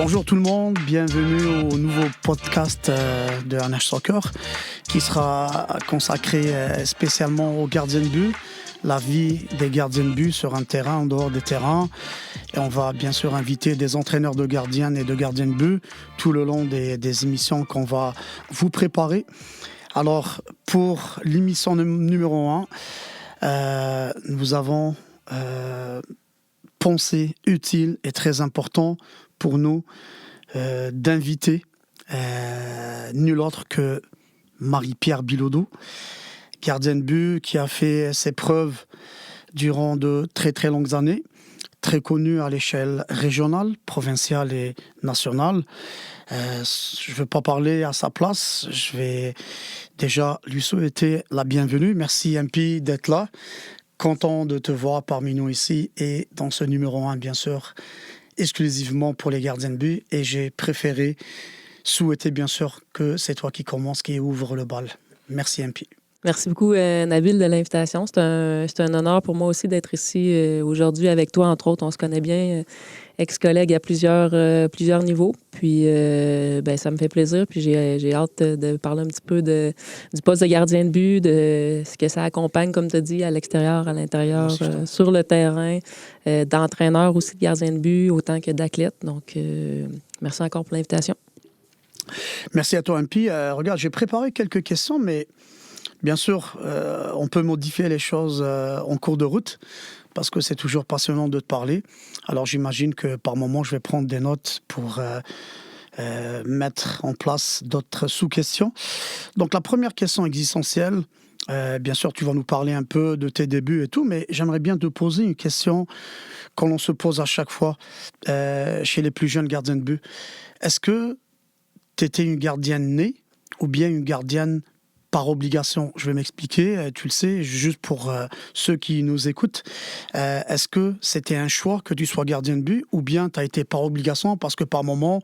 Bonjour tout le monde, bienvenue au nouveau podcast de NH Soccer qui sera consacré spécialement aux gardiens de but, la vie des gardiens de but sur un terrain, en dehors des terrains. Et on va bien sûr inviter des entraîneurs de gardiens et de gardiens de but tout le long des émissions qu'on va vous préparer. Alors pour l'émission numéro 1, nous avons pensé utile et très important pour nous d'inviter nul autre que Marie-Pierre Bilodeau, gardienne de but qui a fait ses preuves durant de très très longues années, très connue à l'échelle régionale, provinciale et nationale. Je ne vais pas parler à sa place, je vais déjà lui souhaiter la bienvenue. Merci MP d'être là, content de te voir parmi nous ici et dans ce numéro 1 bien sûr, exclusivement pour les gardiens de but, et j'ai préféré souhaiter bien sûr que c'est toi qui commence, qui ouvre le bal. Merci MP. Merci beaucoup Nabil de l'invitation. C'est un honneur pour moi aussi d'être ici aujourd'hui avec toi, entre autres. On se connaît bien, ex-collègues à plusieurs niveaux. Puis ça me fait plaisir. Puis j'ai hâte de parler un petit peu du poste de gardien de but, de ce que ça accompagne, comme tu as dit, à l'extérieur, à l'intérieur, sur le terrain, d'entraîneur aussi de gardien de but, autant que d'athlète. Donc, merci encore pour l'invitation. Merci à toi MP. Regarde, j'ai préparé quelques questions, mais bien sûr, on peut modifier les choses en cours de route parce que c'est toujours passionnant de te parler. Alors j'imagine que par moment, je vais prendre des notes pour mettre en place d'autres sous-questions. Donc la première question existentielle, bien sûr, tu vas nous parler un peu de tes débuts et tout, mais j'aimerais bien te poser une question qu'on se pose à chaque fois chez les plus jeunes gardiens de but. Est-ce que tu étais une gardienne née ou bien une gardienne par obligation? Je vais m'expliquer, tu le sais, juste pour ceux qui nous écoutent. Est-ce que c'était un choix que tu sois gardien de but ou bien tu as été par obligation parce que par moment,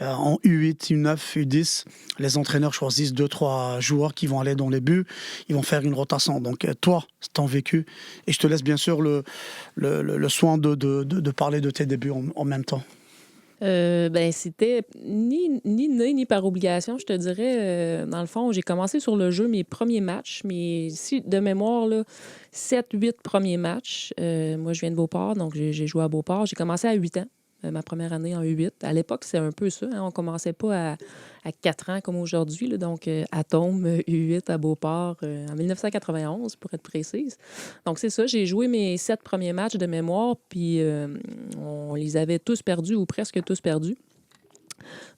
en U8, U9, U10, les entraîneurs choisissent 2-3 joueurs qui vont aller dans les buts, ils vont faire une rotation. Donc toi, c'est ton vécu. Et je te laisse bien sûr le soin de parler de tes débuts en même temps. C'était ni né ni par obligation, je te dirais. Dans le fond, j'ai commencé sur le jeu mes premiers matchs, mais si, de mémoire, 7-8 premiers matchs. Moi, je viens de Beauport, donc j'ai joué à Beauport. J'ai commencé à 8 ans, ma première année en U8. À l'époque, c'est un peu ça. On ne commençait pas à 4 ans comme aujourd'hui. Donc, Atome U8 à Beauport en 1991, pour être précise. Donc, c'est ça. J'ai joué mes 7 premiers matchs de mémoire, puis on les avait tous perdus ou presque tous perdus.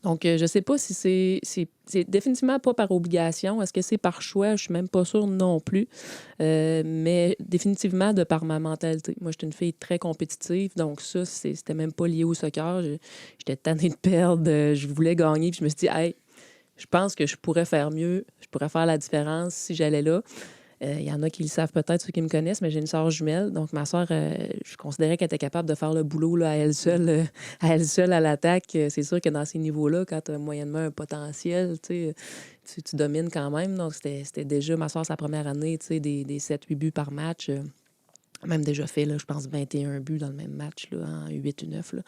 Donc, je ne sais pas si c'est définitivement pas par obligation. Est-ce que c'est par choix? Je ne suis même pas sûre non plus. Mais définitivement de par ma mentalité. Moi, j'étais une fille très compétitive, donc ça, c'était même pas lié au soccer. J'étais tannée de perdre, je voulais gagner, puis je me suis dit, hey, je pense que je pourrais faire mieux, je pourrais faire la différence si j'allais là. Il y en a qui le savent peut-être, ceux qui me connaissent, mais j'ai une sœur jumelle. Donc, ma sœur, je considérais qu'elle était capable de faire le boulot là, à elle seule à l'attaque. C'est sûr que dans ces niveaux-là, quand tu as moyennement un potentiel, tu domines quand même. Donc, c'était déjà, ma sœur, sa première année, des 7-8 buts par match. Même déjà fait, là, je pense, 21 buts dans le même match, là, en U8, U9. Là.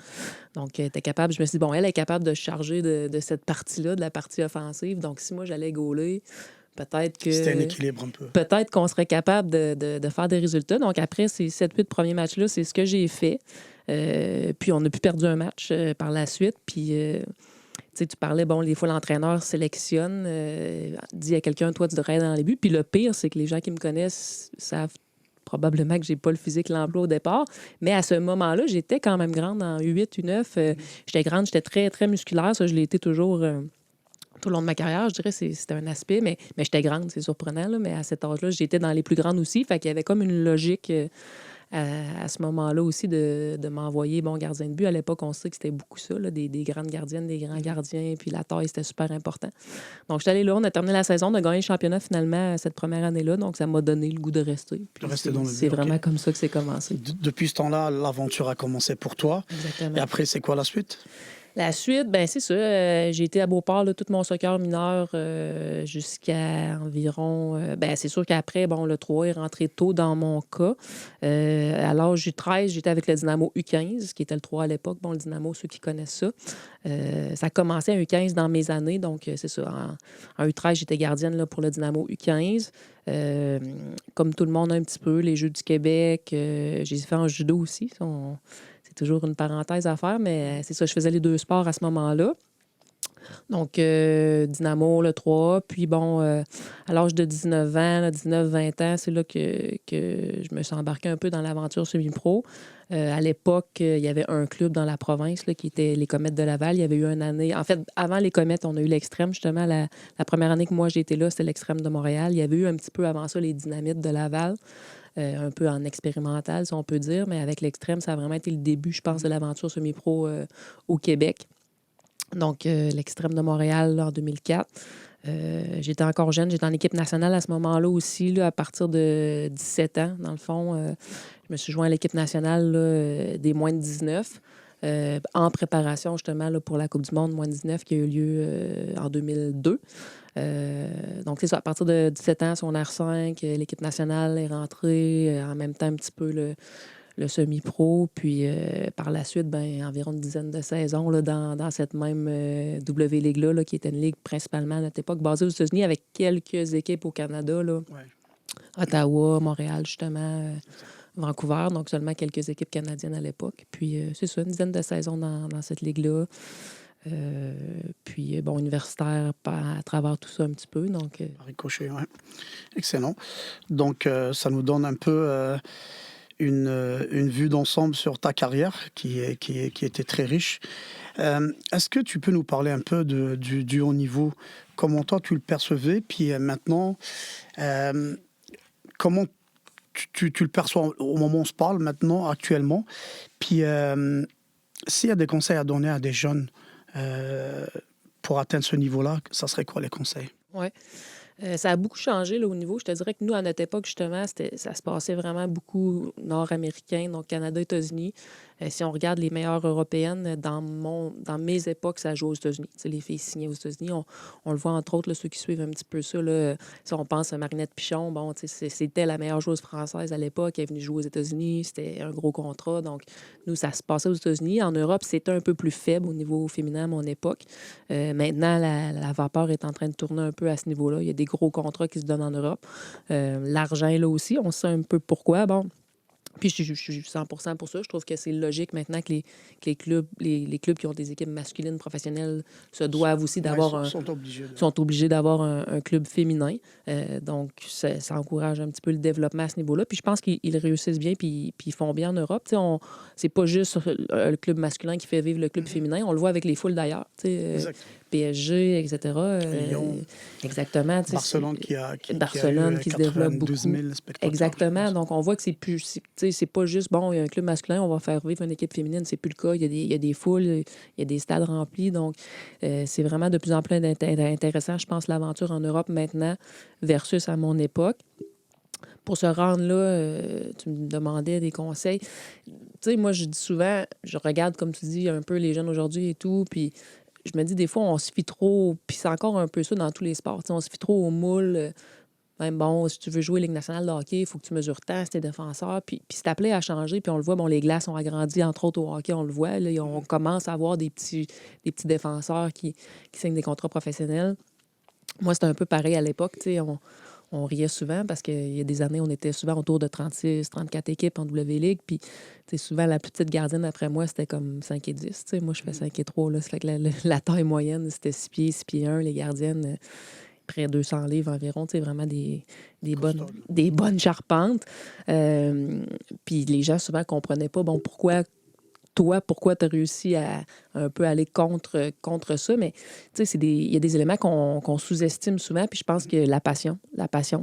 Donc, elle était capable. Je me suis dit, bon, elle est capable de se charger de cette partie-là, de la partie offensive. Donc, si moi, j'allais gauler, peut-être que... C'était un équilibre un peu. Peut-être qu'on serait capable de faire des résultats. Donc, après ces 7-8 premiers matchs-là, c'est ce que j'ai fait. Puis, on n'a plus perdu un match par la suite. Puis, tu parlais, bon, des fois, l'entraîneur sélectionne, dit à quelqu'un, toi, tu devrais être dans les buts. Puis, le pire, c'est que les gens qui me connaissent savent probablement que j'ai pas le physique, l'emploi au départ. Mais à ce moment-là, j'étais quand même grande en U8, U9. J'étais grande, j'étais très, très musculaire. Ça, je l'ai été toujours... tout le long de ma carrière, je dirais, c'était un aspect, mais j'étais grande, c'est surprenant, là, mais à cet âge-là, j'étais dans les plus grandes aussi, fait qu'il y avait comme une logique à ce moment-là aussi de m'envoyer bon gardien de but. À l'époque, on sait que c'était beaucoup ça, là, des grandes gardiennes, des grands gardiens, puis la taille, c'était super important. Donc, j'étais allée là, on a terminé la saison, on a gagné le championnat finalement cette première année-là, donc ça m'a donné le goût de rester. C'est vraiment comme ça que c'est commencé. Depuis ce temps-là, l'aventure a commencé pour toi. Exactement. Et après, c'est quoi la suite? La suite, ben c'est ça. J'ai été à Beauport là, tout mon soccer mineur jusqu'à environ. Ben, c'est sûr qu'après, bon, le 3 est rentré tôt dans mon cas. À l'âge du 13, j'étais avec le Dynamo U15, qui était le 3 à l'époque. Bon, le Dynamo, ceux qui connaissent ça. Ça a commencé à U15 dans mes années. Donc, c'est ça. En U13, j'étais gardienne là, pour le Dynamo U15. Comme tout le monde, un petit peu, les Jeux du Québec. J'ai fait en judo aussi. C'est toujours une parenthèse à faire, mais c'est ça, je faisais les deux sports à ce moment-là. Donc, Dynamo, le 3. Puis bon, à l'âge de 19 ans, 19-20 ans, c'est là que je me suis embarquée un peu dans l'aventure semi-pro. À l'époque, il y avait un club dans la province là, qui était les Comètes de Laval. Il y avait eu une année... En fait, avant les Comètes, on a eu l'Extrême, justement. La première année que moi, j'ai été là, c'était l'Extrême de Montréal. Il y avait eu un petit peu avant ça les Dynamites de Laval. Un peu en expérimental, si on peut dire, mais avec l'Extrême, ça a vraiment été le début, je pense, de l'aventure semi-pro au Québec. Donc, l'Extrême de Montréal là, en 2004. J'étais encore jeune, j'étais en équipe nationale à ce moment-là aussi, là, à partir de 17 ans, dans le fond. Je me suis joint à l'équipe nationale là, des moins de 19, en préparation justement là, pour la Coupe du monde moins de 19 qui a eu lieu en 2002. Donc, c'est ça, à partir de 17 ans, secondaire 5, l'équipe nationale est rentrée, en même temps un petit peu le semi-pro. Puis par la suite, ben, environ une dizaine de saisons là, dans cette même W-League-là, là, qui était une ligue principalement à notre époque basée aux États-Unis avec quelques équipes au Canada, là, Ouais. Ottawa, Montréal, justement, Vancouver, donc seulement quelques équipes canadiennes à l'époque. Puis c'est ça, une dizaine de saisons dans cette ligue-là. Puis, bon, universitaire à travers tout ça un petit peu. Donc, Ricochet, ouais. Excellent. Donc, ça nous donne un peu une vue d'ensemble sur ta carrière qui était très riche. Est-ce que tu peux nous parler un peu du haut niveau? Comment toi tu le percevais? Puis maintenant, comment tu le perçois au moment où on se parle maintenant, actuellement? Puis s'il y a des conseils à donner à des jeunes pour atteindre ce niveau-là, ça serait quoi les conseils? ouais. Ça a beaucoup changé là, au niveau. Je te dirais que nous, à notre époque, justement, ça se passait vraiment beaucoup nord-américain, donc Canada, États-Unis. Si on regarde les meilleures européennes, dans mes époques, ça joue aux États-Unis. Tu sais, les filles signées aux États-Unis, on le voit entre autres, là, ceux qui suivent un petit peu ça. Là, si on pense à Marinette Pichon, bon, tu sais, c'était la meilleure joueuse française à l'époque. Elle est venue jouer aux États-Unis, c'était un gros contrat. Donc, nous, ça se passait aux États-Unis. En Europe, c'était un peu plus faible au niveau féminin à mon époque. Maintenant, la vapeur est en train de tourner un peu à ce niveau-là. Il y a des gros contrats qui se donnent en Europe. L'argent est là aussi. On sait un peu pourquoi. Bon, puis je suis 100% pour ça. Je trouve que c'est logique maintenant que les clubs, les clubs qui ont des équipes masculines professionnelles se doivent aussi d'avoir Ouais, sont obligés de... sont obligés d'avoir un club féminin. Donc, ça encourage un petit peu le développement à ce niveau-là. Puis je pense qu'ils réussissent bien, puis ils font bien en Europe. Tu sais, c'est pas juste le club masculin qui fait vivre le club féminin. On le voit avec les foules d'ailleurs. Tu sais, Exactement. PSG, etc. Lyon, Exactement. Tu sais, Barcelone qui a Barcelone eu qui se développe 92 beaucoup. 000 spectateurs. Exactement. Donc, on voit que c'est plus... tu sais, c'est pas juste, bon, il y a un club masculin, on va faire vivre une équipe féminine. C'est plus le cas. Il y a des foules, il y a des stades remplis. Donc, c'est vraiment de plus en plus intéressant, je pense, l'aventure en Europe maintenant versus à mon époque. Pour se rendre là, tu me demandais des conseils. Tu sais, moi, je dis souvent, je regarde, comme tu dis, un peu les jeunes aujourd'hui et tout, puis je me dis, des fois, on se fie trop, puis c'est encore un peu ça dans tous les sports. Tu sais, on se fie trop au moule. Même bon, si tu veux jouer Ligue nationale de hockey, il faut que tu mesures tant, si t'es défenseur. Puis c'est appelé à changer, puis on le voit, bon, les glaces ont agrandi, entre autres au hockey, on le voit. Là, on commence à avoir des petits défenseurs qui signent des contrats professionnels. Moi, c'était un peu pareil à l'époque. Tu sais, on riait souvent parce qu'il y a des années, on était souvent autour de 36, 34 équipes en W-League. Puis, tu sais, souvent, la plus petite gardienne après moi, c'était comme 5 et 10. Tu sais, moi, je fais 5 et 3. Là. Ça fait que la taille moyenne, c'était 6 pieds 1. Les gardiennes, près de 200 livres environ. Tu sais, vraiment des bonnes charpentes. Puis, les gens souvent ne comprenaient pas, bon, pourquoi tu as réussi à un peu aller contre ça. Mais tu sais, il y a des éléments qu'on sous-estime souvent. Puis je pense que la passion,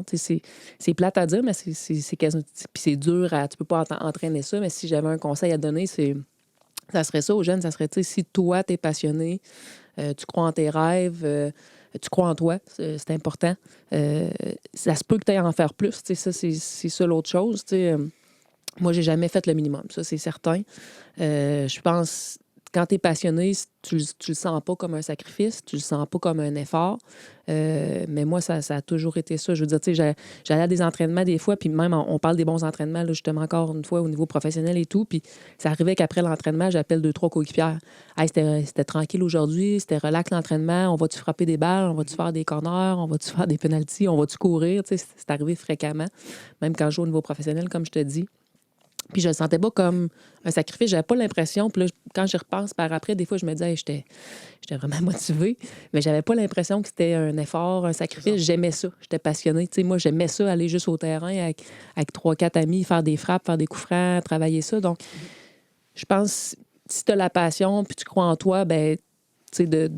tu sais, c'est plate à dire, mais c'est quasi... Puis c'est dur tu peux pas entraîner ça. Mais si j'avais un conseil à donner, ça serait ça aux jeunes. Ça serait, tu sais, si toi, tu es passionné, tu crois en tes rêves, tu crois en toi, c'est important. Ça se peut que tu aies à en faire plus. Tu sais, ça, c'est ça l'autre chose. Tu sais, moi, j'ai jamais fait le minimum, ça, c'est certain. Je pense quand tu es passionné, tu le sens pas comme un sacrifice, tu le sens pas comme un effort. Mais moi, ça a toujours été ça. Je veux dire, tu sais, j'allais à des entraînements des fois, puis même, on parle des bons entraînements, là, justement, encore une fois, au niveau professionnel et tout. Puis ça arrivait qu'après l'entraînement, j'appelle 2, 3 coéquipières. Hey, c'était tranquille aujourd'hui, c'était relax l'entraînement, on va-tu frapper des balles, on va-tu faire des corners, on va-tu faire des penalties, on va-tu courir? Tu sais, c'est arrivé fréquemment, même quand je joue au niveau professionnel, comme je te dis. Puis je le sentais pas comme un sacrifice. J'avais pas l'impression. Puis là, quand j'y repense par après, des fois, je me disais, hey, j'étais vraiment motivée. Mais j'avais pas l'impression que c'était un effort, un sacrifice. J'aimais ça. J'étais passionnée. Tu sais, moi, j'aimais ça, aller juste au terrain avec 3-4 amis, faire des frappes, faire des coups francs, travailler ça. Donc, je pense, si tu as la passion, puis tu crois en toi, ben, tu sais, de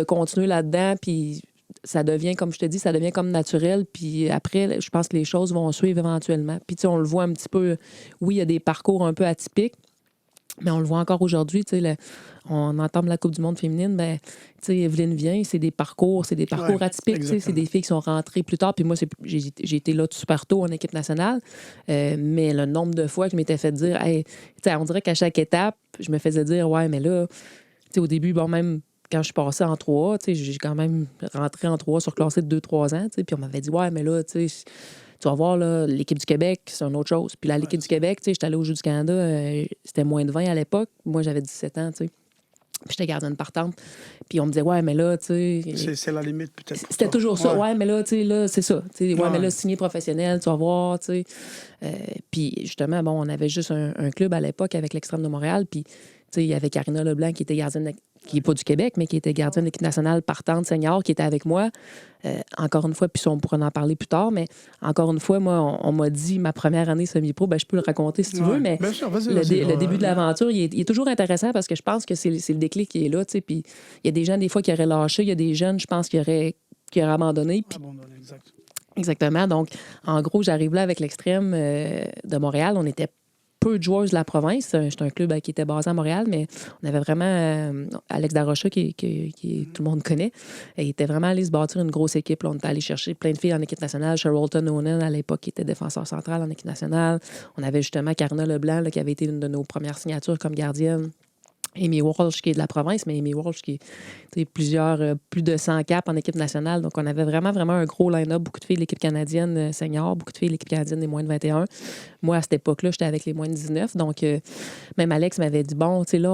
continuer là-dedans, puis ça devient, comme je te dis, ça devient comme naturel. Puis après, je pense que les choses vont suivre éventuellement. Puis tu sais, on le voit un petit peu, oui, il y a des parcours un peu atypiques, mais on le voit encore aujourd'hui. Tu sais, on entend la Coupe du monde féminine, ben, tu sais, Evelyne vient, c'est des parcours atypiques. Tu sais, c'est des filles qui sont rentrées plus tard. Puis moi, j'ai été là super tôt en équipe nationale. Mais le nombre de fois que je m'étais fait dire, hey, tu sais, on dirait qu'à chaque étape, je me faisais dire, ouais, mais là, tu sais, au début, bon, même quand je suis passée en 3A, tu sais, j'ai quand même rentré en 3A surclassée de 2-3 ans, tu sais, puis on m'avait dit, ouais, mais là, tu sais, tu vas voir, là, l'équipe du Québec, c'est une autre chose. Puis là, l'équipe du Québec, tu sais, j'étais allée aux Jeux du Canada, c'était moins de 20 à l'époque. Moi, j'avais 17 ans, tu sais. Puis j'étais gardienne partante. Puis on me disait, ouais, mais là, tu sais. C'est la limite, peut-être. C'était toujours ça. Ouais, mais là, tu sais, là, c'est ça. Tu sais, ouais, mais là, signé professionnel, tu vas voir, tu sais. Puis justement, bon, on avait juste un club à l'époque avec l'Extrême de Montréal. Puis, tu sais, il y avait Karina Leblanc qui était gardienne, qui n'est pas du Québec, mais qui était gardienne de l'équipe nationale partante senior, qui était avec moi. Encore une fois, puis on pourra en parler plus tard, mais encore une fois, moi, on m'a dit ma première année semi-pro, ben, je peux le raconter si tu veux, mais bien sûr, vas-y, le début de l'aventure, il est toujours intéressant parce que je pense que c'est le déclic qui est là, tu sais, puis il y a des gens, des fois, qui auraient lâché, il y a des jeunes, je pense, qui auraient abandonné. Puis... Abandonné, exact. Exactement. Donc, en gros, j'arrive là avec l'Extrême de Montréal. On était peu de joueuses de la province. C'est un club qui était basé à Montréal, mais on avait vraiment Alex Darocha, qui tout le monde connaît. Il était vraiment allé se bâtir une grosse équipe. Là, on était allé chercher plein de filles en équipe nationale. Charlton Onan, à l'époque, qui était défenseur central en équipe nationale. On avait justement Karina Leblanc, là, qui avait été une de nos premières signatures comme gardienne. Amy Walsh, qui est de la province, mais Amy Walsh, qui est plus de 100 caps en équipe nationale. Donc, on avait vraiment un gros line-up. Beaucoup de filles de l'équipe canadienne senior, beaucoup de filles de l'équipe canadienne des moins de 21. Moi, à cette époque-là, j'étais avec les moins de 19. Donc, même Alex m'avait dit, bon, tu sais, là,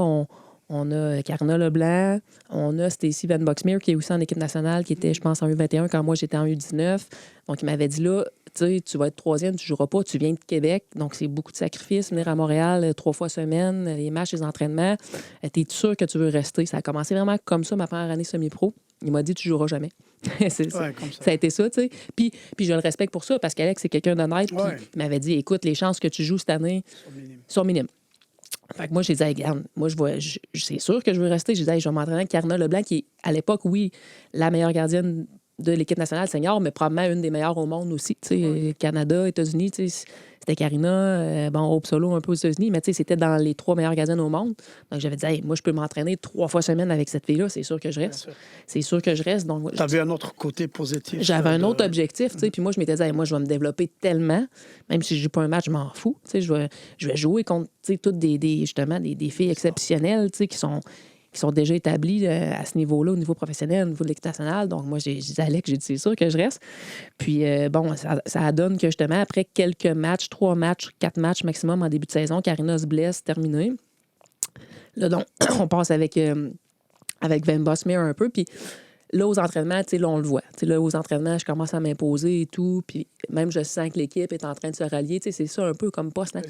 on a Karina Leblanc, on a Stacy Van Boxmeer, qui est aussi en équipe nationale, qui était, je pense, en U21 quand moi, j'étais en U19. Donc, il m'avait dit, là, tu sais, tu vas être troisième, tu ne joueras pas, tu viens de Québec, donc c'est beaucoup de sacrifices, venir à Montréal 3 fois semaine, les matchs, les entraînements. T'es sûr que tu veux rester? Ça a commencé vraiment comme ça, ma première année semi-pro. Il m'a dit, tu ne joueras jamais. Ça a été ça, tu sais. Puis je le respecte pour ça, parce qu'Alex, c'est quelqu'un d'honnête. Puis il m'avait dit, écoute, les chances que tu joues cette année sont minimes. Fait que moi, j'ai dit, hey, regarde, moi, c'est sûr que je veux rester. J'ai dit, hey, je vais m'entraîner avec Karina Leblanc, qui est, à l'époque, oui, la meilleure gardienne de l'équipe nationale senior, mais probablement une des meilleures au monde aussi. Canada, États-Unis, c'était Karina, Hope Solo un peu aux États-Unis, mais c'était dans les 3 meilleures gardiennes au monde. Donc, j'avais dit, hey, moi, je peux m'entraîner 3 fois semaine avec cette fille-là, c'est sûr que je reste. C'est sûr que je reste. Donc, tu avais un autre côté positif. J'avais un autre objectif, puis moi, je m'étais dit, hey, moi, je vais me développer tellement, même si je ne joue pas un match, je m'en fous. Je vais jouer contre toutes justement des filles exceptionnelles qui sont déjà établis à ce niveau-là, au niveau professionnel, au niveau de l'équipe nationale. Donc, moi, j'ai dit à Alex, c'est sûr que je reste. Puis, ça donne que, justement, après quelques matchs, 3 matchs, 4 matchs maximum en début de saison, Karina se blesse, terminé. Là, donc, on passe avec Van Boxmeer un peu. Puis, là, aux entraînements, là, on le voit. Là, aux entraînements, je commence à m'imposer et tout. Puis même, je sens que l'équipe est en train de se rallier. C'est ça un peu comme poste. Hein?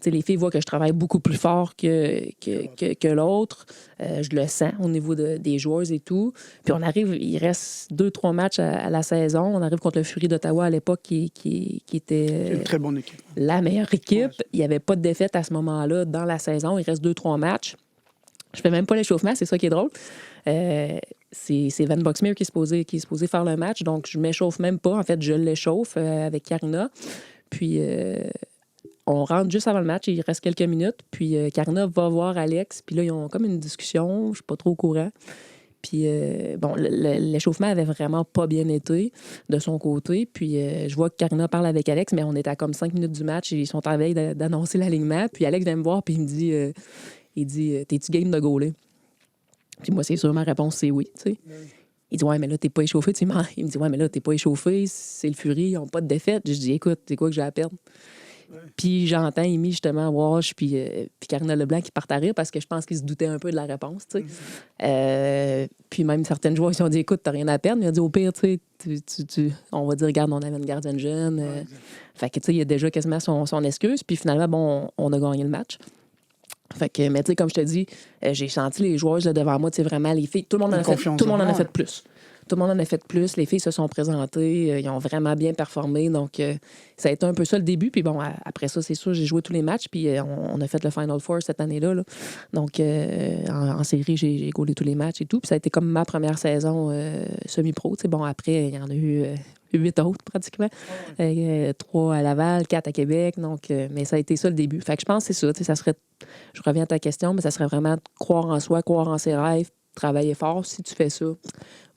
Les filles voient que je travaille beaucoup plus fort que l'autre. Je le sens au niveau des joueuses et tout. Puis on arrive, il reste 2-3 matchs à la saison. On arrive contre le Fury d'Ottawa à l'époque qui était une très bonne équipe. La meilleure équipe. Il n'y avait pas de défaite à ce moment-là dans la saison. Il reste 2-3 matchs. Je fais même pas l'échauffement, c'est ça qui est drôle. C'est Van Boxmeer qui est supposé faire le match, donc je m'échauffe même pas. En fait, je l'échauffe avec Karina. Puis, on rentre juste avant le match, il reste quelques minutes. Puis, Karina va voir Alex. Puis là, ils ont comme une discussion, je suis pas trop au courant. Puis, l'échauffement avait vraiment pas bien été de son côté. Puis, je vois que Karina parle avec Alex, mais on est à comme 5 minutes du match. Ils sont à veille d'annoncer l'alignement. Puis, Alex vient me voir, puis il me dit... Il dit t'es-tu game de goaler? Puis moi, c'est sûr, ma réponse, c'est oui, tu sais. Il dit ouais, mais là, t'es pas échauffé. Il me dit ouais, mais là, t'es pas échauffé, c'est le Fury, ils n'ont pas de défaite. Je dis écoute, c'est quoi que j'ai à perdre? Puis j'entends Amy, justement, Walsh, puis Karina Leblanc qui partent à rire parce que je pense qu'ils se doutaient un peu de la réponse, tu sais. Puis même certaines joueurs, ils ont dit écoute, t'as rien à perdre. Mais il a dit au pire, tu sais, on va dire, regarde, on avait une gardienne jeune. Fait que, tu sais, il y a déjà quasiment son excuse. Puis finalement, bon, on a gagné le match. Fait que, mais tu sais, comme je te dis, j'ai senti les joueuses là, devant moi, tu sais, vraiment, les filles, tout le monde en a fait plus. Tout le monde en a fait plus. Les filles se sont présentées. Ils ont vraiment bien performé. Donc, ça a été un peu ça le début. Puis bon, après ça, c'est sûr, j'ai joué tous les matchs. Puis on a fait le Final Four cette année-là. Là. Donc, en série, j'ai gaulé tous les matchs et tout. Puis ça a été comme ma première saison semi-pro. Tu sais, bon, après, il y en a eu 8 autres pratiquement. 3 à Laval, 4 à Québec. Donc, mais ça a été ça le début. Fait que je pense que c'est ça. Tu sais, ça serait, je reviens à ta question, mais ça serait vraiment croire en soi, croire en ses rêves, travailler fort. Si tu fais ça,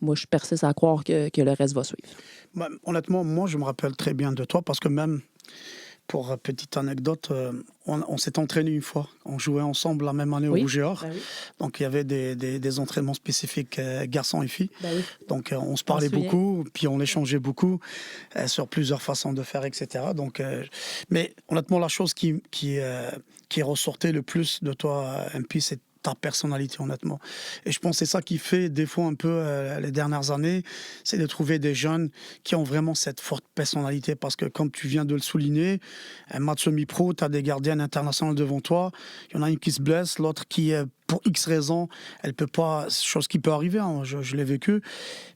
moi, je persiste à croire que le reste va suivre. Honnêtement, moi, je me rappelle très bien de toi parce que même, pour petite anecdote, on s'est entraîné une fois. On jouait ensemble la même année au Rouge et Or. Ben oui. Donc, il y avait des entraînements spécifiques garçons et filles. Ben oui. Donc, on se parlait beaucoup, puis on échangeait beaucoup sur plusieurs façons de faire, etc. Donc, mais honnêtement, la chose qui ressortait le plus de toi, MP, c'est ta personnalité, honnêtement. Et je pense que c'est ça qui fait défaut un peu les dernières années, c'est de trouver des jeunes qui ont vraiment cette forte personnalité. Parce que, comme tu viens de le souligner, un match semi-pro, tu as des gardiennes internationales devant toi. Il y en a une qui se blesse, l'autre qui, pour X raisons, elle peut pas... Chose qui peut arriver, hein, je l'ai vécu.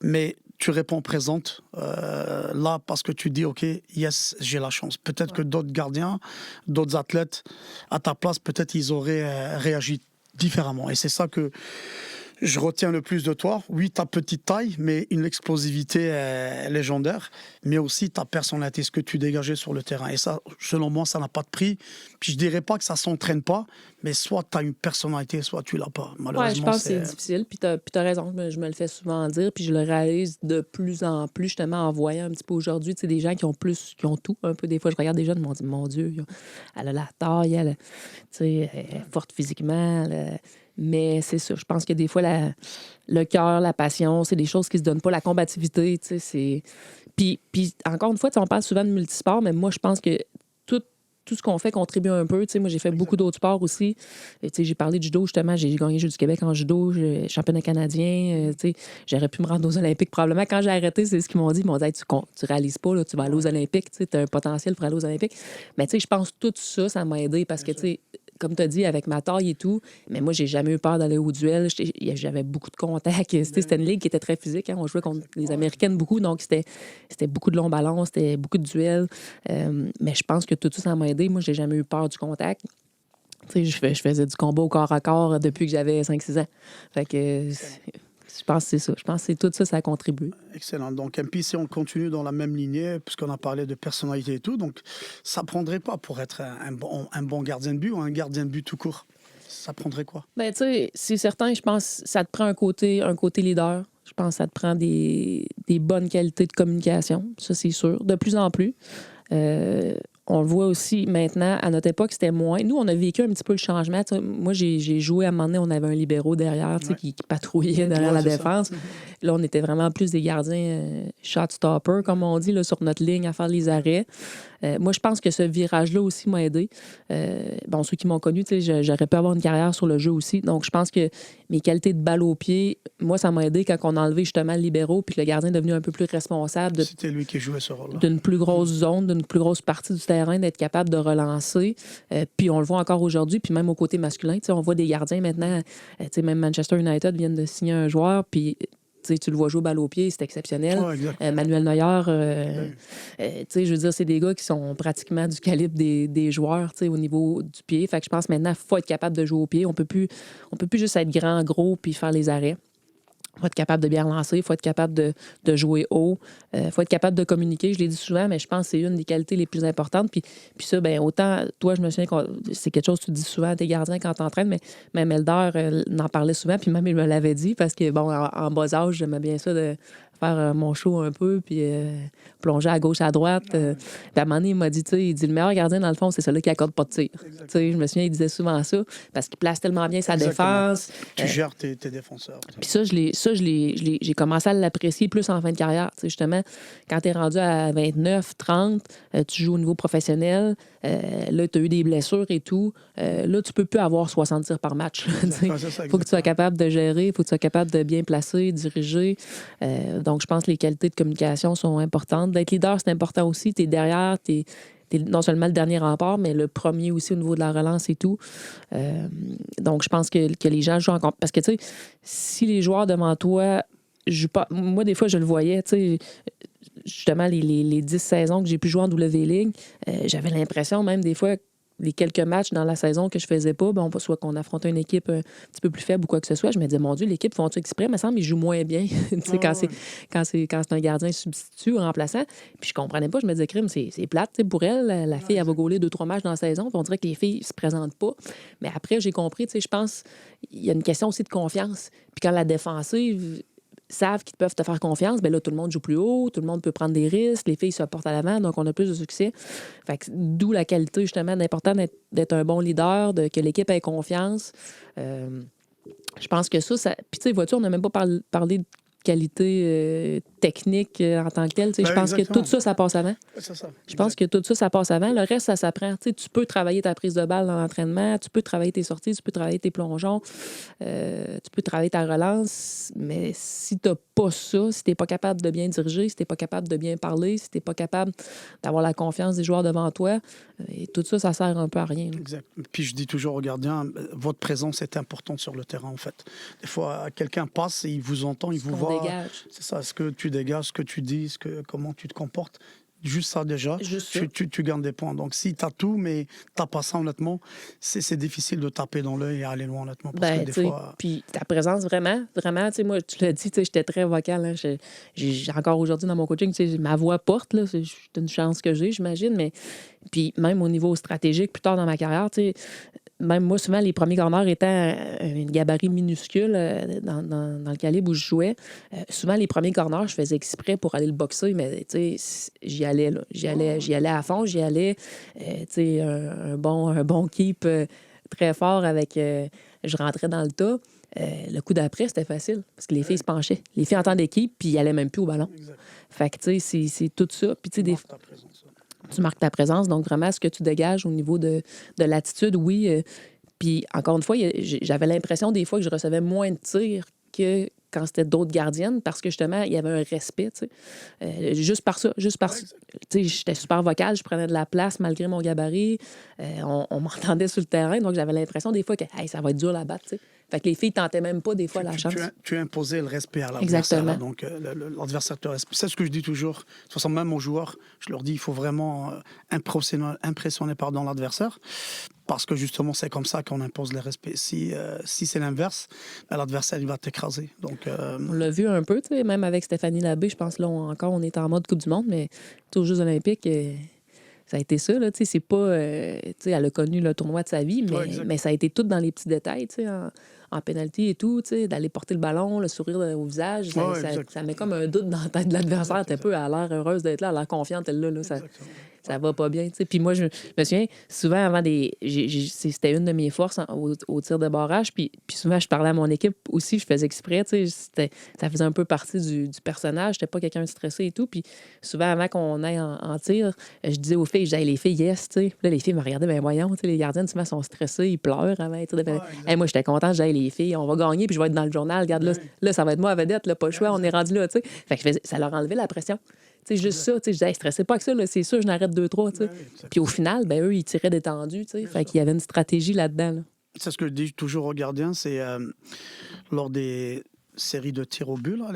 Mais tu réponds présente là parce que tu dis, OK, yes, j'ai la chance. Peut-être que d'autres gardiens, d'autres athlètes, à ta place, peut-être ils auraient réagi différemment. Et c'est ça que je retiens le plus de toi. Oui, ta petite taille, mais une explosivité légendaire, mais aussi ta personnalité, ce que tu dégageais sur le terrain. Et ça, selon moi, ça n'a pas de prix. Puis je dirais pas que ça s'entraîne pas, mais soit tu as une personnalité, soit tu l'as pas. Malheureusement, ouais, je pense que c'est difficile. Puis t'as raison, je me le fais souvent dire, puis je le réalise de plus en plus, justement, en voyant un petit peu aujourd'hui, tu sais, des gens qui ont tout, un peu. Des fois, je regarde des jeunes, ils m'ont dit, mon Dieu, elle a la taille, elle est forte physiquement, mais c'est ça. Je pense que des fois, le cœur, la passion, c'est des choses qui se donnent pas. La combativité, tu sais, c'est... Puis encore une fois, on parle souvent de multisport, mais moi, je pense que tout ce qu'on fait contribue un peu. Tu sais, moi, j'ai fait beaucoup d'autres sports aussi. Tu sais, j'ai parlé de judo, justement. J'ai gagné Jeux du Québec en judo, championnat canadien. Tu sais, j'aurais pu me rendre aux Olympiques probablement. Quand j'ai arrêté, c'est ce qu'ils m'ont dit. Ils m'ont dit hey, tu réalises pas, là, tu vas aller aux Olympiques. Tu as un potentiel pour aller aux Olympiques. Mais tu sais, je pense que tout ça, ça m'a aidé parce que, tu sais, comme tu as dit, avec ma taille et tout, mais moi, j'ai jamais eu peur d'aller au duel. J'avais beaucoup de contacts. C'était une ligue qui était très physique. Hein. On jouait contre les Américaines beaucoup, donc c'était beaucoup de longs ballons, c'était beaucoup de duels. Mais je pense que tout ça, ça m'a aidé. Moi, j'ai jamais eu peur du contact. Tu sais, je faisais du combat au corps à corps depuis que j'avais 5-6 ans. Fait que... Je pense que c'est ça. Je pense que tout ça, ça contribue. Excellent. Donc, MP, si on continue dans la même lignée, puisqu'on a parlé de personnalité et tout, donc ça prendrait quoi pour être un bon gardien de but ou un gardien de but tout court? Ça prendrait quoi? Ben, tu sais, c'est certain, je pense que ça te prend un côté leader. Je pense que ça te prend des bonnes qualités de communication. Ça, c'est sûr. De plus en plus. On le voit aussi maintenant, à notre époque, c'était moins. Nous, on a vécu un petit peu le changement. T'sais, moi, j'ai joué à un moment donné, on avait un libéraux derrière qui patrouillait derrière la défense. Ça. Là, on était vraiment plus des gardiens shot stopper, comme on dit, là, sur notre ligne à faire les arrêts. Moi, je pense que ce virage-là aussi m'a aidé. Bon, ceux qui m'ont connu, j'aurais pu avoir une carrière sur le jeu aussi. Donc, je pense que mes qualités de balle au pied, moi, ça m'a aidé quand on a enlevé justement le libéraux puis que le gardien est devenu un peu plus responsable. C'était lui qui jouait ce rôle-là. D'une plus grosse zone, d'une plus grosse partie du terrain, d'être capable de relancer. Puis on le voit encore aujourd'hui, puis même au côté masculin. On voit des gardiens maintenant, même Manchester United viennent de signer un joueur, puis... tu le vois jouer balle au pied, c'est exceptionnel. Oh, Manuel Neuer, je veux dire, c'est des gars qui sont pratiquement du calibre des joueurs au niveau du pied. Fait que je pense maintenant, il faut être capable de jouer au pied. On peut plus juste être grand, gros, puis faire les arrêts. Il faut être capable de bien lancer, il faut être capable de jouer haut, il faut être capable de communiquer. Je l'ai dit souvent, mais je pense que c'est une des qualités les plus importantes. Puis ça, ben autant, toi, je me souviens que c'est quelque chose que tu dis souvent à tes gardiens quand tu t'entraînes, mais même Elder en parlait souvent, puis même il me l'avait dit, parce que, bon, en bas âge, j'aimais bien ça de faire mon show un peu, puis plonger à gauche, à droite. Puis à un moment donné, il m'a dit, tu sais, il dit, le meilleur gardien, dans le fond, c'est celui qui accorde pas de tir. Tu sais, je me souviens, il disait souvent ça, parce qu'il place tellement bien sa défense. Tu gères tes défenseurs. Puis ça, j'ai commencé à l'apprécier plus en fin de carrière. Tu sais, justement, quand tu es rendu à 29, 30, tu joues au niveau professionnel, là, tu as eu des blessures et tout. Là, tu peux plus avoir 60 tirs par match. Il faut que tu sois capable de gérer, il faut que tu sois capable de bien placer, diriger. Donc, je pense que les qualités de communication sont importantes. D'être leader, c'est important aussi. Tu es derrière, t'es non seulement le dernier rempart, mais le premier aussi au niveau de la relance et tout. Donc, je pense que les gens jouent encore. Parce que, tu sais, si les joueurs devant toi jouent pas. Moi, des fois, je le voyais, tu sais. Justement, les 10 saisons que j'ai pu jouer en W-League, j'avais l'impression, même des fois, les quelques matchs dans la saison que je faisais pas, soit qu'on affrontait une équipe un petit peu plus faible ou quoi que ce soit, je me disais, mon Dieu, l'équipe font-tu exprès? Il me semble qu'ils jouent moins bien quand c'est un gardien substitut ou remplaçant. Puis je comprenais pas, je me disais, crime, c'est plate pour elle. La fille, elle va gauler 2-3 matchs dans la saison, puis on dirait que les filles se présentent pas. Mais après, j'ai compris, je pense, il y a une question aussi de confiance. Puis quand la défensive savent qu'ils peuvent te faire confiance, bien là, tout le monde joue plus haut, tout le monde peut prendre des risques, les filles se portent à l'avant, donc on a plus de succès. Fait que, d'où la qualité, justement, d'important d'être un bon leader, que l'équipe ait confiance. Je pense que ça... Puis, tu sais, vois-tu, on n'a même pas parlé de qualité technique en tant que telle. Je pense que tout ça, ça passe avant. C'est ça. Je pense que tout ça, ça passe avant. Le reste, ça s'apprend. Tu peux travailler ta prise de balle dans l'entraînement, tu peux travailler tes sorties, tu peux travailler tes plongeons, tu peux travailler ta relance, mais si tu n'as pas ça, si tu n'es pas capable de bien diriger, si tu n'es pas capable de bien parler, si tu n'es pas capable d'avoir la confiance des joueurs devant toi, et tout ça, ça sert un peu à rien. Exact. Puis je dis toujours aux gardiens, votre présence est importante sur le terrain, en fait. Des fois, quelqu'un passe et il vous entend, il vous voit. C'est ça, ce que tu dégages, ce que tu dis, comment tu te comportes. Juste ça, déjà, tu gagnes des points. Donc, si tu as tout, mais tu n'as pas ça, honnêtement, c'est difficile de taper dans l'œil et aller loin, honnêtement. Parce que des fois... Puis ta présence, vraiment, tu sais, moi, tu l'as dit, j'étais très vocale. Hein, j'ai encore aujourd'hui dans mon coaching, ma voix porte, là, c'est une chance que j'ai, j'imagine. Mais puis même au niveau stratégique, plus tard dans ma carrière, tu sais, même moi, souvent, les premiers corners étant un gabarit minuscule dans le calibre où je jouais, souvent, les premiers corners, je faisais exprès pour aller le boxer, mais j'y allais, là. J'y allais à fond, j'y allais, un bon keep très fort avec... je rentrais dans le tas. Le coup d'après, c'était facile, parce que les filles se penchaient. Les filles entendaient keep, puis ils allaient même plus au ballon. Exact. Fait que, tu sais, c'est tout ça. Puis, tu sais, tu marques ta présence, donc vraiment, ce que tu dégages au niveau de l'attitude, oui. Puis, encore une fois, j'avais l'impression des fois que je recevais moins de tirs que quand c'était d'autres gardiennes, parce que justement, il y avait un respect, tu sais. Juste par ça, tu sais, j'étais super vocale, je prenais de la place malgré mon gabarit, on m'entendait sur le terrain, donc j'avais l'impression des fois que ça va être dur à battre, tu sais. Fait que les filles tentaient même pas des fois la chance. Tu as imposé le respect à l'adversaire. Exactement. Donc, l'adversaire te respecte. C'est ce que je dis toujours. De toute façon, même aux joueurs, je leur dis, il faut vraiment impressionner l'adversaire. Parce que justement, c'est comme ça qu'on impose le respect. Si c'est l'inverse, l'adversaire, il va t'écraser. Donc, on l'a vu un peu, tu sais, même avec Stéphanie Labbé, je pense là, on est en mode Coupe du Monde, mais aux Jeux olympiques... ça a été ça, là, tu sais, c'est pas... tu sais, elle a connu le tournoi de sa vie, mais ça a été tout dans les petits détails, tu sais, en pénalty et tout, tu sais, d'aller porter le ballon, le sourire au visage, ça met comme un doute dans la tête de l'adversaire, t'es peu, elle a l'air heureuse d'être là, elle a l'air confiante, elle là, ça va pas bien, tu sais. Puis moi, je me souviens, souvent, avant c'était une de mes forces au tir de barrage, puis souvent, je parlais à mon équipe aussi, je faisais exprès, tu sais, ça faisait un peu partie du personnage, j'étais pas quelqu'un de stressé et tout, puis souvent, avant qu'on aille en tir, je disais aux filles, les filles, yes, tu sais. Puis là, les filles me regardaient, ben voyons, tu sais, les gardiennes, souvent, sont stressés, ils pleurent avant, tu sais. Moi, j'étais contente, les filles, on va gagner, puis je vais être dans le journal, regarde, là, ça va être moi à vedette, là, pas le choix, on est rendu là, tu sais. Fait que ça leur enlevait la pression. Tu sais, juste ça, tu sais, je disais, stressez pas avec ça, là, c'est sûr, je n'arrête 2-3, tu sais. Puis au final, ben eux, ils tiraient détendus, tu sais. Fait qu'il y avait une stratégie là-dedans, là. C'est ce que je dis toujours aux gardiens, c'est lors des séries de tirs au but, là,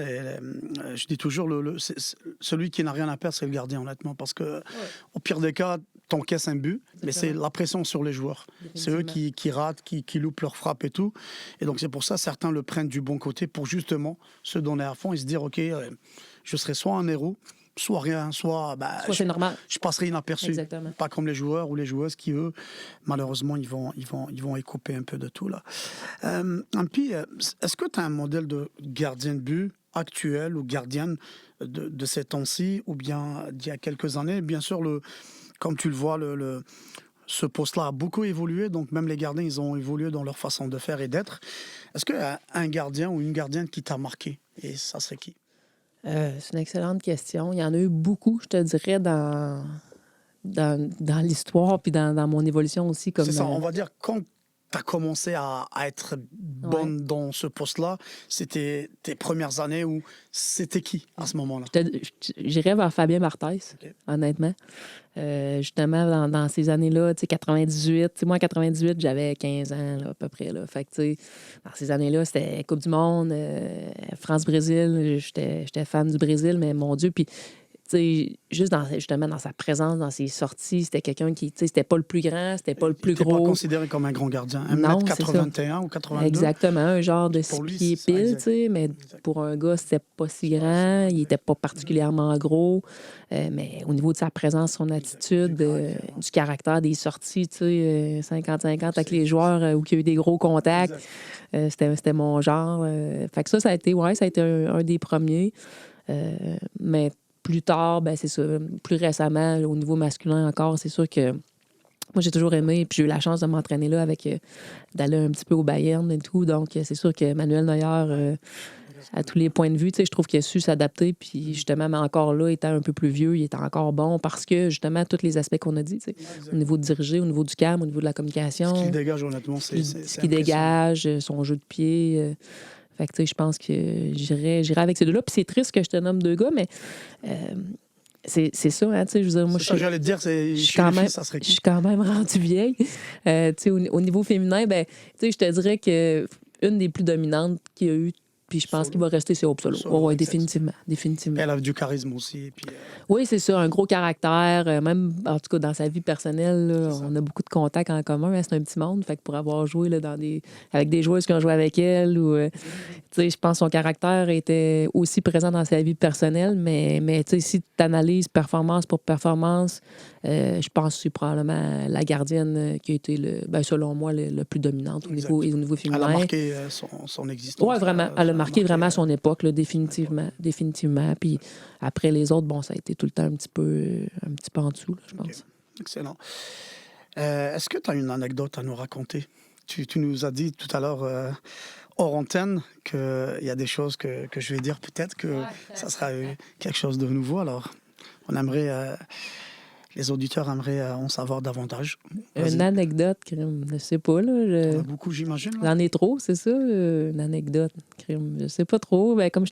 je dis toujours, celui qui n'a rien à perdre, c'est le gardien, honnêtement, parce que au pire des cas, t'encaisses un but, mais c'est la pression sur les joueurs. C'est eux qui ratent, qui loupent leur frappe et tout. Et donc c'est pour ça, certains le prennent du bon côté pour justement se donner à fond et se dire, OK, je serai soit un héros, soit rien, soit c'est normal. Je passerai inaperçu. Exactement. Pas comme les joueurs ou les joueuses qui, eux, malheureusement, ils vont écouper un peu de tout, là. Puis, est-ce que tu as un modèle de gardien de but actuelle ou gardienne de ces temps-ci ou bien d'il y a quelques années? Bien sûr, comme tu le vois, ce poste-là a beaucoup évolué, donc même les gardiens, ils ont évolué dans leur façon de faire et d'être. Est-ce qu'il y a un gardien ou une gardienne qui t'a marqué? Et ça serait qui? C'est une excellente question. Il y en a eu beaucoup, je te dirais, dans l'histoire puis dans mon évolution aussi. C'est ça, on va dire, quand tu as commencé à être Ouais. bonne dans ce poste-là, c'était tes premières années ou c'était qui à ce moment-là? J'irais vers Fabien Barthez, OK. honnêtement. Justement, dans ces années-là, tu sais, 98, tu sais, moi, en 98, j'avais 15 ans, là, à peu près, là. Fait que, tu sais, dans ces années-là, c'était Coupe du monde, France-Brésil. J'étais fan du Brésil, mais mon Dieu, puis, tu sais, justement, dans sa présence, dans ses sorties, c'était quelqu'un qui, tu sais, c'était pas le plus grand, c'était pas le Il plus n'était pas gros. considéré comme un grand gardien. Non, c'est ça. 1m81 ou 82? Exactement, un genre de Pour 6 lui, pieds c'est ça, pile, exact. tu sais, mais Exact. pour un gars, c'était pas si grand, il était pas particulièrement gros, mais au niveau de sa présence, son attitude, du caractère des sorties, tu sais, 50-50 avec les joueurs où il y a eu des gros contacts, Exact. c'était mon genre. Fait que ça a été, ouais, ça a été un des premiers. Mais plus tard, ben c'est ça, plus récemment, au niveau masculin encore, c'est sûr que moi, j'ai toujours aimé, puis j'ai eu la chance de m'entraîner là d'aller un petit peu au Bayern et tout. Donc, c'est sûr que Manuel Neuer, à tous les points de vue, tu sais, je trouve qu'il a su s'adapter. Puis, justement, mais encore là, étant un peu plus vieux, il était encore bon parce que, justement, tous les aspects qu'on a dit, tu sais, au niveau de diriger, au niveau du calme, au niveau de la Ce communication, qu'il dégage, honnêtement, ce c'est qu'il impressionnant. dégage, son jeu de pied. Fait que, tu sais, je pense que j'irais avec ces deux-là. Puis, c'est triste que je te nomme deux gars, mais c'est ça, hein, tu sais, je veux dire, moi, C'est ça, j'allais te dire, je suis chez quand les même, filles, ça serait je qui? suis quand même rendue vieille. Tu sais, au niveau féminin, ben, tu sais, je te dirais que une des plus dominantes qu'il y a eu, puis je pense Solo. qu'il va rester, c'est Hope Solo. Solo, Ouais, exact. définitivement. Elle a du charisme aussi. Et puis, Oui, c'est ça, un gros caractère, même, en tout cas, dans sa vie personnelle, là, C'est ça. on a beaucoup de contacts en commun, hein, c'est un petit monde, fait que pour avoir joué là, avec des joueuses qui ont joué avec elle, ou, tu sais, je pense que son caractère était aussi présent dans sa vie personnelle, mais tu sais, si tu analyses performance pour performance, je pense que c'est probablement la gardienne qui a été, selon moi, le plus dominante au Exact. niveau Elle a féminin. marqué son existence. Oui, vraiment. Elle a marqué vraiment euh, son époque, là, définitivement. Définitivement. Puis après les autres, bon, ça a été tout le temps un petit peu en dessous, là, je OK. pense. Excellent. Est-ce que tu as une anecdote à nous raconter? Tu nous as dit tout à l'heure, hors antenne, qu'il y a des choses que je vais dire, peut-être que ça sera quelque chose de nouveau. Alors, on aimerait, les auditeurs aimeraient en savoir davantage. Vas-y. Une anecdote, crime, je sais pas, là. T'en as beaucoup, j'imagine. Là? J'en ai trop, c'est ça, une anecdote, crime. Je sais pas trop. Ben, comme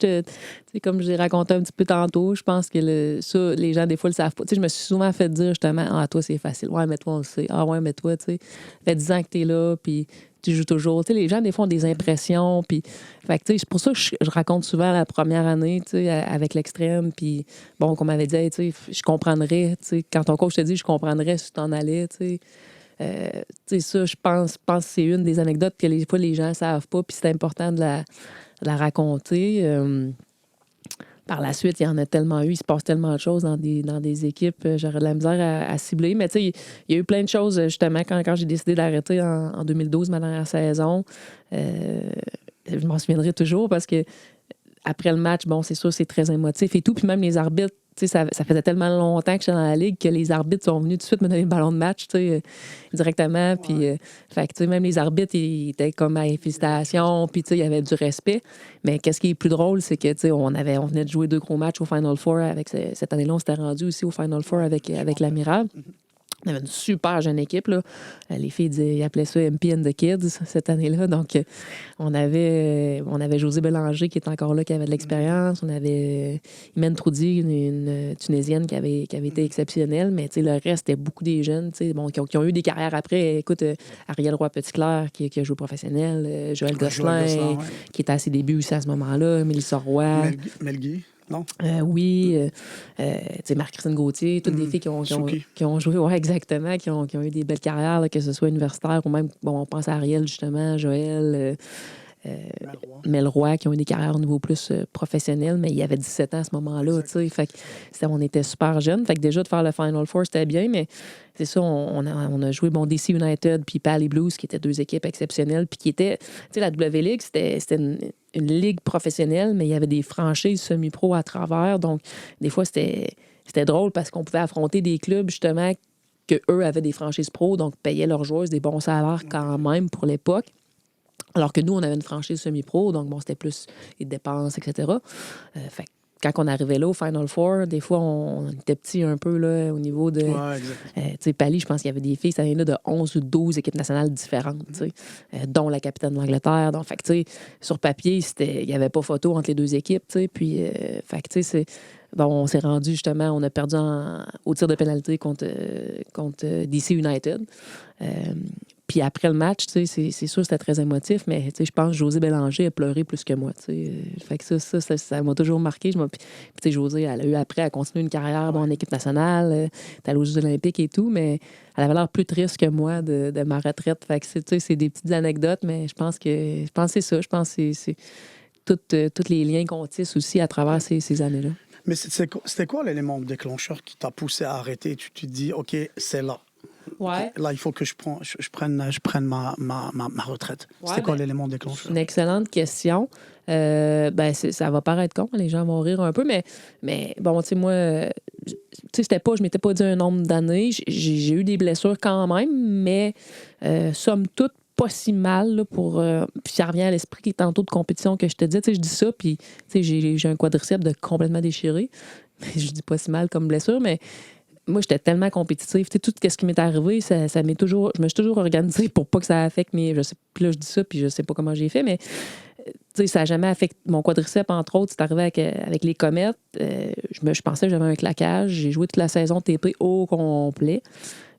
j'ai raconté un petit peu tantôt, je pense que ça, les gens, des fois, le savent pas. Tu sais, je me suis souvent fait dire, justement, ah, toi, c'est facile. Ouais, mais toi, on le sait. Ah, ouais, mais toi, tu sais, ça fait 10 ans que t'es là, puis tu joues toujours. Tu sais, les gens, des fois, ont des impressions, puis... Fait que, tu sais, c'est pour ça que je raconte souvent la première année, tu sais, avec l'extrême, puis bon, qu'on m'avait dit, hey, tu sais, je comprendrais, tu sais, quand ton coach te dit, je comprendrais si tu t'en allais, tu sais. Tu sais, ça, je pense que c'est une des anecdotes que des fois, les gens ne savent pas, puis c'est important de la raconter. Par la suite, il y en a tellement eu, il se passe tellement de choses dans des équipes, j'aurais de la misère à cibler. Mais tu sais, il y a eu plein de choses, justement, quand j'ai décidé d'arrêter en 2012, ma dernière saison. Je m'en souviendrai toujours parce que après le match, bon, c'est sûr, c'est très émotif et tout. Puis même les arbitres, tu sais, ça faisait tellement longtemps que j'étais dans la ligue que les arbitres sont venus tout de suite me donner le ballon de match, tu sais, directement. Puis, fait que, tu sais, même les arbitres, ils étaient comme, hey, félicitations, puis, tu sais, il y avait du respect. Mais qu'est-ce qui est plus drôle, c'est que, tu sais, on venait de jouer 2 gros matchs au Final Four. Cette année-là, on s'était rendu aussi au Final Four avec l'Amiral. On avait une super jeune équipe, là. Les filles ils appelaient ça MP and the Kids cette année-là. Donc, on avait José Bélanger qui est encore là, qui avait de l'expérience. On avait Imen Troudi, une Tunisienne qui avait été exceptionnelle. Mais le reste, c'était beaucoup des jeunes bon, qui ont eu des carrières après. Écoute, Ariel Roy-Petitclerc qui a joué professionnel, Joël Gosselin, qui était à ses débuts aussi à ce moment-là, Mélissa Roy. Melgui. Non? Oui, Marie-Christine Gauthier, toutes des filles qui ont joué, ouais, exactement, qui ont eu des belles carrières, là, que ce soit universitaire ou même, bon, on pense à Ariel, justement, Joël, Melroy, qui ont eu des carrières au niveau plus professionnel, mais il y avait 17 ans à ce moment-là, tu sais, fait que on était super jeunes, fait que déjà de faire le Final Four, c'était bien, mais c'est ça, on a joué, bon, DC United puis Pally Blues, qui étaient 2 équipes exceptionnelles, puis qui étaient, tu sais, la W League, c'était une ligue professionnelle, mais il y avait des franchises semi-pro à travers. Donc, des fois, c'était drôle parce qu'on pouvait affronter des clubs, justement, qu'eux avaient des franchises pro, donc payaient leurs joueuses des bons salaires quand même pour l'époque. Alors que nous, on avait une franchise semi-pro, donc bon, c'était plus les dépenses, etc. Fait que quand on arrivait là au Final Four, des fois, on était petits un peu là, au niveau de... Ouais, exactement. tu sais, Pali, je pense qu'il y avait des filles, ça vient là de 11 ou 12 équipes nationales différentes, tu sais, dont la capitaine de l'Angleterre. Donc, fait que, tu sais, sur papier, il n'y avait pas photo entre les deux équipes, tu sais. Puis, fait que, tu sais, bon, on s'est rendu, justement, on a perdu au tir de pénalité contre DC United. Puis après le match, tu sais, c'est sûr que c'était très émotif, mais tu sais, je pense que Josée Bélanger a pleuré plus que moi, tu sais. Fait que ça m'a toujours marqué. Puis tu sais, Josée, elle a eu après à continuer une carrière en équipe nationale, elle est allée aux Jeux olympiques et tout, mais elle avait l'air plus triste que moi de ma retraite. Fait que tu sais, c'est des petites anecdotes, mais je pense que c'est ça. Je pense que c'est tous les liens qu'on tisse aussi à travers ces années-là. Mais c'était quoi l'élément déclencheur qui t'a poussé à arrêter? Tu te dis, OK, c'est là. Ouais. Là, il faut que je prenne ma retraite. Ouais, c'était quoi l'élément déclencheur? Une excellente question. Ça va paraître con, les gens vont rire un peu, mais bon, tu sais, moi, je m'étais pas dit un nombre d'années. J'ai eu des blessures quand même, mais somme toute, pas si mal là, pour. Puis ça revient à l'esprit tantôt de compétition que je te dis. Tu sais, je dis ça, puis tu sais, j'ai un quadriceps de complètement déchiré. Je dis pas si mal comme blessure, mais moi, j'étais tellement compétitive. Tu sais, tout ce qui m'est arrivé, ça m'est toujours... Je me suis toujours organisée pour pas que ça affecte mes... Puis là, je dis ça, puis je sais pas comment j'ai fait, mais tu sais, ça n'a jamais affecté mon quadriceps, entre autres. C'est arrivé avec les comètes. Je pensais que j'avais un claquage. J'ai joué toute la saison TP au complet.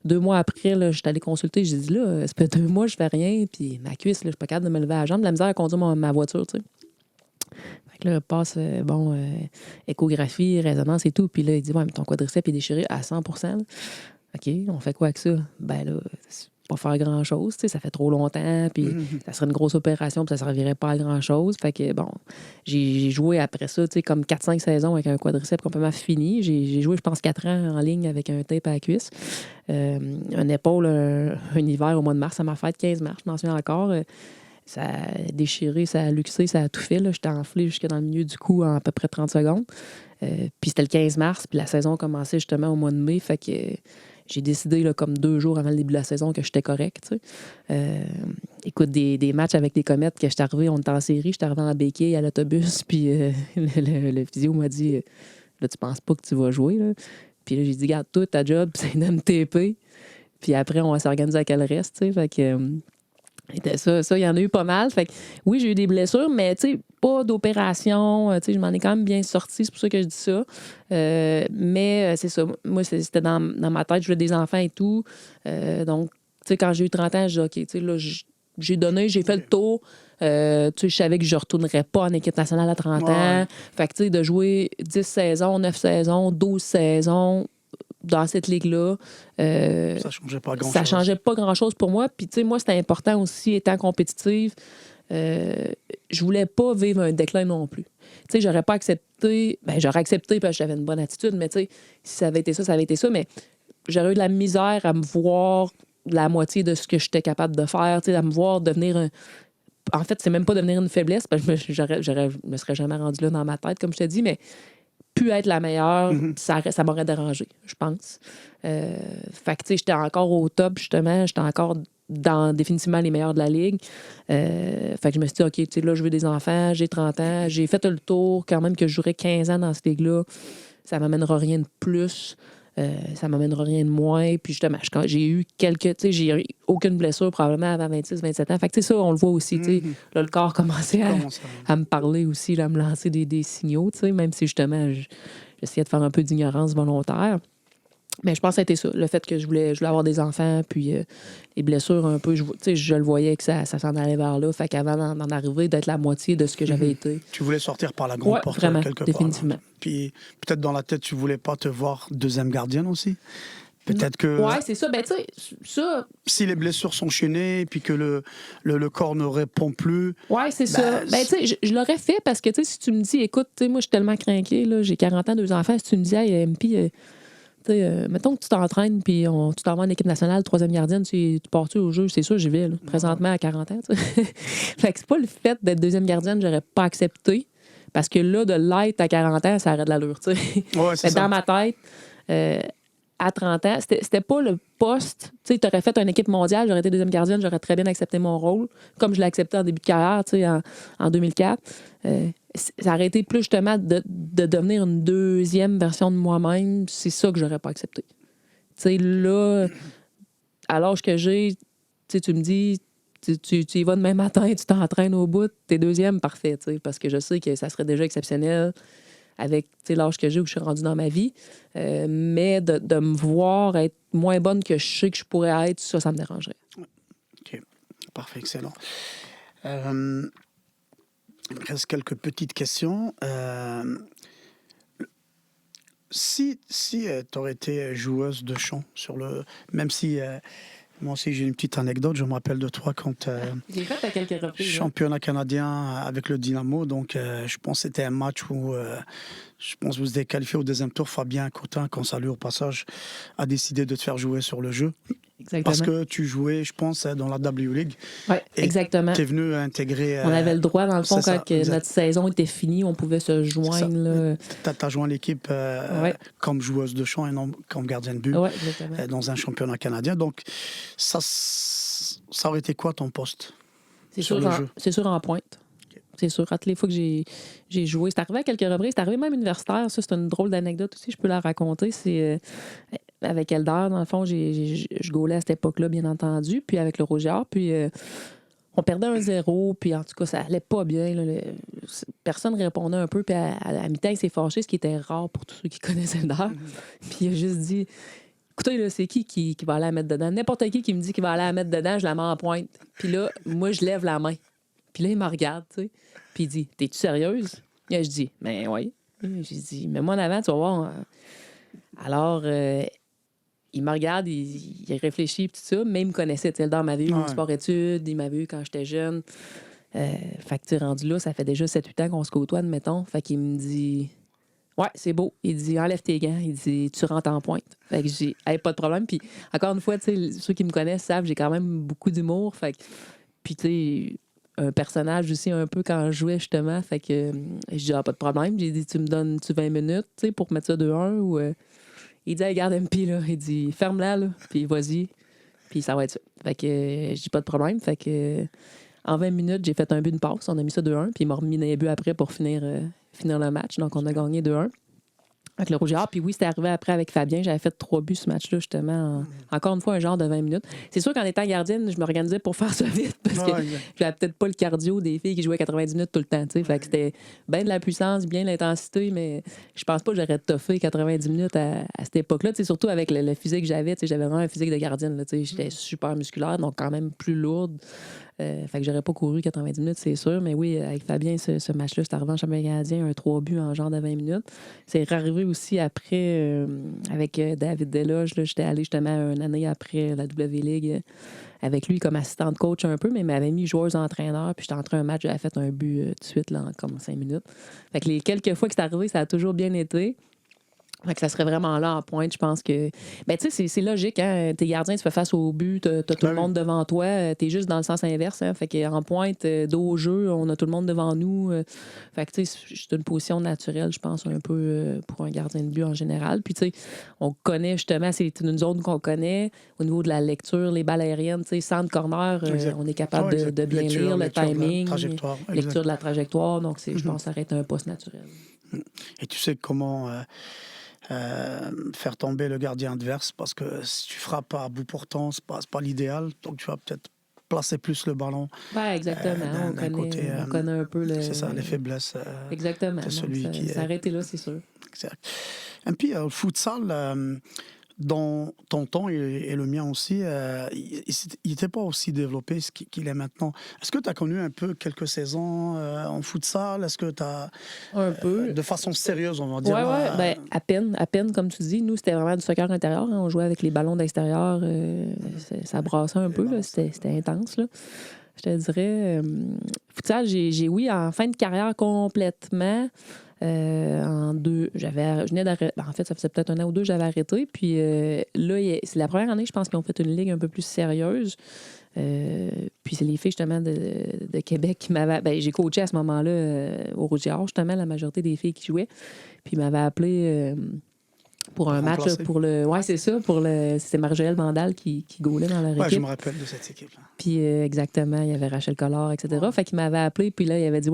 2 mois après, là, j'étais allée consulter. J'ai dit, là, ça fait 2 mois, je fais rien. Puis ma cuisse, là, je suis pas capable de me lever à la jambe. De la misère à conduire ma voiture, tu sais. Fait que là, passe, échographie, résonance et tout. Puis là, il dit, ouais, mais ton quadriceps est déchiré à 100%. Là. OK, on fait quoi avec ça? Ben là, c'est pas faire grand-chose, tu sais, ça fait trop longtemps, puis ça serait une grosse opération, puis ça servirait pas à grand-chose. Fait que, bon, j'ai joué après ça, tu sais, comme 4-5 saisons avec un quadriceps complètement fini. J'ai joué, je pense, 4 ans en ligne avec un tape à la cuisse. Un épaule, un hiver au mois de mars, à ma fête, 15 mars, je m'en souviens encore. Ça a déchiré, ça a luxé, ça a tout fait. Là. J'étais enflé jusque dans le milieu du cou en à peu près 30 secondes. Puis c'était le 15 mars, puis la saison commençait justement au mois de mai. Fait que j'ai décidé, là, comme 2 jours avant le début de la saison, que j'étais correct. Tu sais. Écoute, des matchs avec les comètes, que j'étais arrivé, on était en série, j'étais arrivé en béquille à l'autobus, puis le physio m'a dit, là, tu penses pas que tu vas jouer, là? Puis là, j'ai dit, garde toi, ta job, c'est de me TP. Puis après, on va s'organiser à quel reste, tu sais. Fait que... ça, il y en a eu pas mal. Fait que, oui, j'ai eu des blessures, mais pas d'opération. Je m'en ai quand même bien sorti. C'est pour ça que je dis ça. Mais c'est ça. Moi, c'était dans ma tête. Je voulais des enfants et tout. Donc, quand j'ai eu 30 ans, j'ai dit, OK, là, j'ai donné, j'ai fait le tour. Je savais que je ne retournerais pas en équipe nationale à 30 ans. Fait que, de jouer 10 saisons, 9 saisons, 12 saisons dans cette ligue-là. Ça changeait pas grand-chose. Ça changeait pas grand-chose pour moi. Puis, moi, c'était important aussi, étant compétitive. Je voulais pas vivre un déclin non plus. J'aurais pas accepté... Ben, j'aurais accepté parce que j'avais une bonne attitude, mais si ça avait été ça, ça avait été ça. Mais j'aurais eu de la misère à me voir la moitié de ce que j'étais capable de faire, à me voir devenir un... En fait, c'est même pas devenir une faiblesse, parce que je me serais jamais rendue là dans ma tête, comme je te dis, mais pu être la meilleure, ça m'aurait dérangé, je pense. Fait que, j'étais encore au top, justement. J'étais encore dans définitivement les meilleurs de la ligue. Fait que je me suis dit, OK, là, je veux des enfants, j'ai 30 ans, j'ai fait le tour, quand même, que je jouerais 15 ans dans cette ligue-là. Ça m'amènera rien de plus. Ça m'amènera rien de moins. Puis justement, j'ai eu j'ai eu aucune blessure probablement avant 26, 27 ans. Fait que ça, on le voit aussi. Là, le corps commençait à me parler aussi, là, à me lancer des signaux, même si justement, j'essayais de faire un peu d'ignorance volontaire. Mais je pense que c'était ça, le fait que je voulais avoir des enfants, puis les blessures un peu, je le voyais que ça s'en allait vers là. Fait qu'avant d'en arriver, d'être la moitié de ce que j'avais été. Tu voulais sortir par la grande porte vraiment, quelque définitivement. part. Puis peut-être dans la tête, tu voulais pas te voir deuxième gardienne aussi? Peut-être que... Ouais, c'est ça. Ben, tu sais, ça... Si les blessures sont chaînées, puis que le corps ne répond plus... Ouais, c'est ça. Ben, tu sais, je l'aurais fait parce que, si tu me dis, écoute, moi, je suis tellement craquée, là, j'ai 40 ans, 2 enfants, si tu me dis, hey, MP... Mettons que tu t'entraînes puis tu t'en vas en équipe nationale, troisième gardienne, tu pars-tu au jeu, c'est sûr, j'y vais, là, présentement à 40 ans. Fait que c'est pas le fait d'être deuxième gardienne, j'aurais pas accepté. Parce que là, de l'être à 40 ans, ça arrête de l'allure. Ouais, c'est ça. Dans ma tête, à 30 ans, c'était pas le poste. Tu aurais fait une équipe mondiale, j'aurais été deuxième gardienne, j'aurais très bien accepté mon rôle, comme je l'ai accepté en début de carrière, en 2004. Ça aurait été plus justement de devenir une deuxième version de moi-même. C'est ça que j'aurais pas accepté. Là, à l'âge que j'ai, tu me dis, tu y vas demain matin, tu t'entraînes au bout, t'es deuxième, parfait. Parce que je sais que ça serait déjà exceptionnel avec l'âge que j'ai où je suis rendue dans ma vie. Mais de me voir être moins bonne que je sais que je pourrais être, ça me dérangerait. OK. Parfait, excellent. Il me reste quelques petites questions. Si tu aurais été joueuse de chant, même si moi aussi j'ai une petite anecdote, je me rappelle de toi quand j'ai fait à quelques reprises. Championnat canadien avec le Dynamo, donc je pense que c'était un match où je pense que vous êtes qualifié au deuxième tour. Fabien Cotin, qu'on salue au passage, a décidé de te faire jouer sur le jeu. Exactement. Parce que tu jouais, je pense, dans la W League. Oui, exactement. Tu es venu intégrer... on avait le droit, dans le fond, quand notre saison était finie, on pouvait se joindre. Tu as joint l'équipe comme joueuse de chant et non comme gardien de but dans un championnat canadien. Donc, ça aurait été quoi ton poste sur le jeu? C'est sûr en pointe. Okay. C'est sûr. À toutes les fois que j'ai joué, c'est arrivé à quelques reprises. C'est arrivé même universitaire. Ça, c'est une drôle d'anecdote aussi. Je peux la raconter. C'est... avec Eldar, dans le fond, je gaulais à cette époque-là, bien entendu, puis avec le Roger, puis on perdait 1-0, puis en tout cas, ça allait pas bien. Là, personne répondait un peu, puis à la mi-temps, il s'est fâché, ce qui était rare pour tous ceux qui connaissaient Eldar. Puis il a juste dit, écoutez, là, c'est qui va aller la mettre dedans? N'importe qui me dit qu'il va aller la mettre dedans, je la mets en pointe. Puis là, moi, je lève la main. Puis là, il me regarde, tu sais, puis il dit, t'es-tu sérieuse? Et là, je dis, ben oui. J'ai dit, mets-moi en avant, tu vas voir. Alors... il me regarde, il réfléchit, tout ça, mais il me connaissait. Eldar m'avait eu en sport-études, il m'avait eu quand j'étais jeune. Fait que, rendu là, ça fait déjà 7-8 ans qu'on se côtoie, admettons. Fait qu'il me dit, ouais, c'est beau. Il dit, enlève tes gants. Il dit, tu rentres en pointe. Fait que j'ai, hey, pas de problème. Puis, encore une fois, ceux qui me connaissent savent, j'ai quand même beaucoup d'humour. Fait que, puis, tu sais, un personnage aussi un peu quand je jouais, justement. Fait que, je dis, pas de problème. J'ai dit, tu me donnes-tu 20 minutes, tu sais, pour mettre ça 2-1 ou. Il dit, regarde, MP, là. Il dit, ferme-la, là, puis vas-y, puis ça va être ça. Fait que je dis pas de problème. Fait que en 20 minutes, j'ai fait un but, une passe. On a mis ça 2-1, puis il m'a remis des buts après pour finir le match. Donc, on a gagné 2-1 avec le Rouge et Or. Puis oui, c'était arrivé après avec Fabien. J'avais fait 3 buts ce match-là, justement. Encore une fois, un genre de 20 minutes. C'est sûr qu'en étant gardienne, je m'organisais pour faire ça vite parce que j'avais peut-être pas le cardio des filles qui jouaient 90 minutes tout le temps. T'sais. Fait que c'était bien de la puissance, bien de l'intensité, mais je pense pas que j'aurais toffé 90 minutes à cette époque-là. T'sais, surtout avec le physique que j'avais. J'avais vraiment un physique de gardienne. Là, j'étais super musculaire, donc quand même plus lourde. Fait que j'aurais pas couru 90 minutes, c'est sûr. Mais oui, avec Fabien, ce match-là, c'est arrivé en championnat canadien, un 3 buts en genre de 20 minutes. C'est arrivé aussi après, avec David Desloges. Là, j'étais allée justement une année après la W League avec lui comme assistant de coach un peu, mais il m'avait mis joueuse-entraîneur. Puis j'étais entré un match, j'avais fait un but tout de suite là, en comme 5 minutes. Fait que les quelques fois que c'est arrivé, ça a toujours bien été. Fait que ça serait vraiment là en pointe, je pense que... Ben, tu sais, c'est logique, hein? T'es gardien, tu fais face au but, t'as tout le monde devant toi, t'es juste dans le sens inverse, hein? Fait qu'en pointe, dos au jeu, on a tout le monde devant nous. Fait que, tu sais, c'est une position naturelle, je pense, un peu pour un gardien de but en général. Puis, tu sais, on connaît justement, c'est une zone qu'on connaît au niveau de la lecture, les balles aériennes, tu sais, centre, corner, on est capable de bien lire le timing, lecture de la trajectoire. Donc, je pense que ça aurait été un poste naturel. Et tu sais comment... faire tomber le gardien adverse, parce que si tu frappes à bout portant, c'est pas l'idéal, donc tu vas peut-être placer plus le ballon. Ben, exactement. On connaît un peu c'est ça, les faiblesses. Exactement. C'est celui donc, qui s'arrêter là, c'est sûr. Exact. Et puis, le futsal, dans ton temps et le mien aussi, il n'était pas aussi développé ce qu'il est maintenant. Est-ce que tu as connu un peu quelques saisons en futsal? Est-ce que tu as... Un peu. De façon sérieuse, on va dire. Oui, ben, à peine, comme tu dis. Nous, c'était vraiment du soccer intérieur. Hein. On jouait avec les ballons d'extérieur. Ça brassait un peu. Là. C'était intense, là. Je te dirais. Futsal, oui, en fin de carrière complètement. Je venais d'arrêter. En fait, ça faisait peut-être 1 an ou 2, j'avais arrêté. Puis là, c'est la première année, je pense, qu'ils ont fait une ligue un peu plus sérieuse. Puis c'est les filles, justement, de Québec qui m'avaient... j'ai coaché à ce moment-là au Rouge-Or, justement, la majorité des filles qui jouaient. Puis ils m'avaient appelé pour un match, pour le... Ouais, c'est ça, c'était Marjoëlle Bandal qui gaulait dans leur équipe. Ouais, je me rappelle de cette équipe-là. Puis exactement, il y avait Rachel Collard, etc. Fait qu'il m'avait appelé, puis là, il avait dit,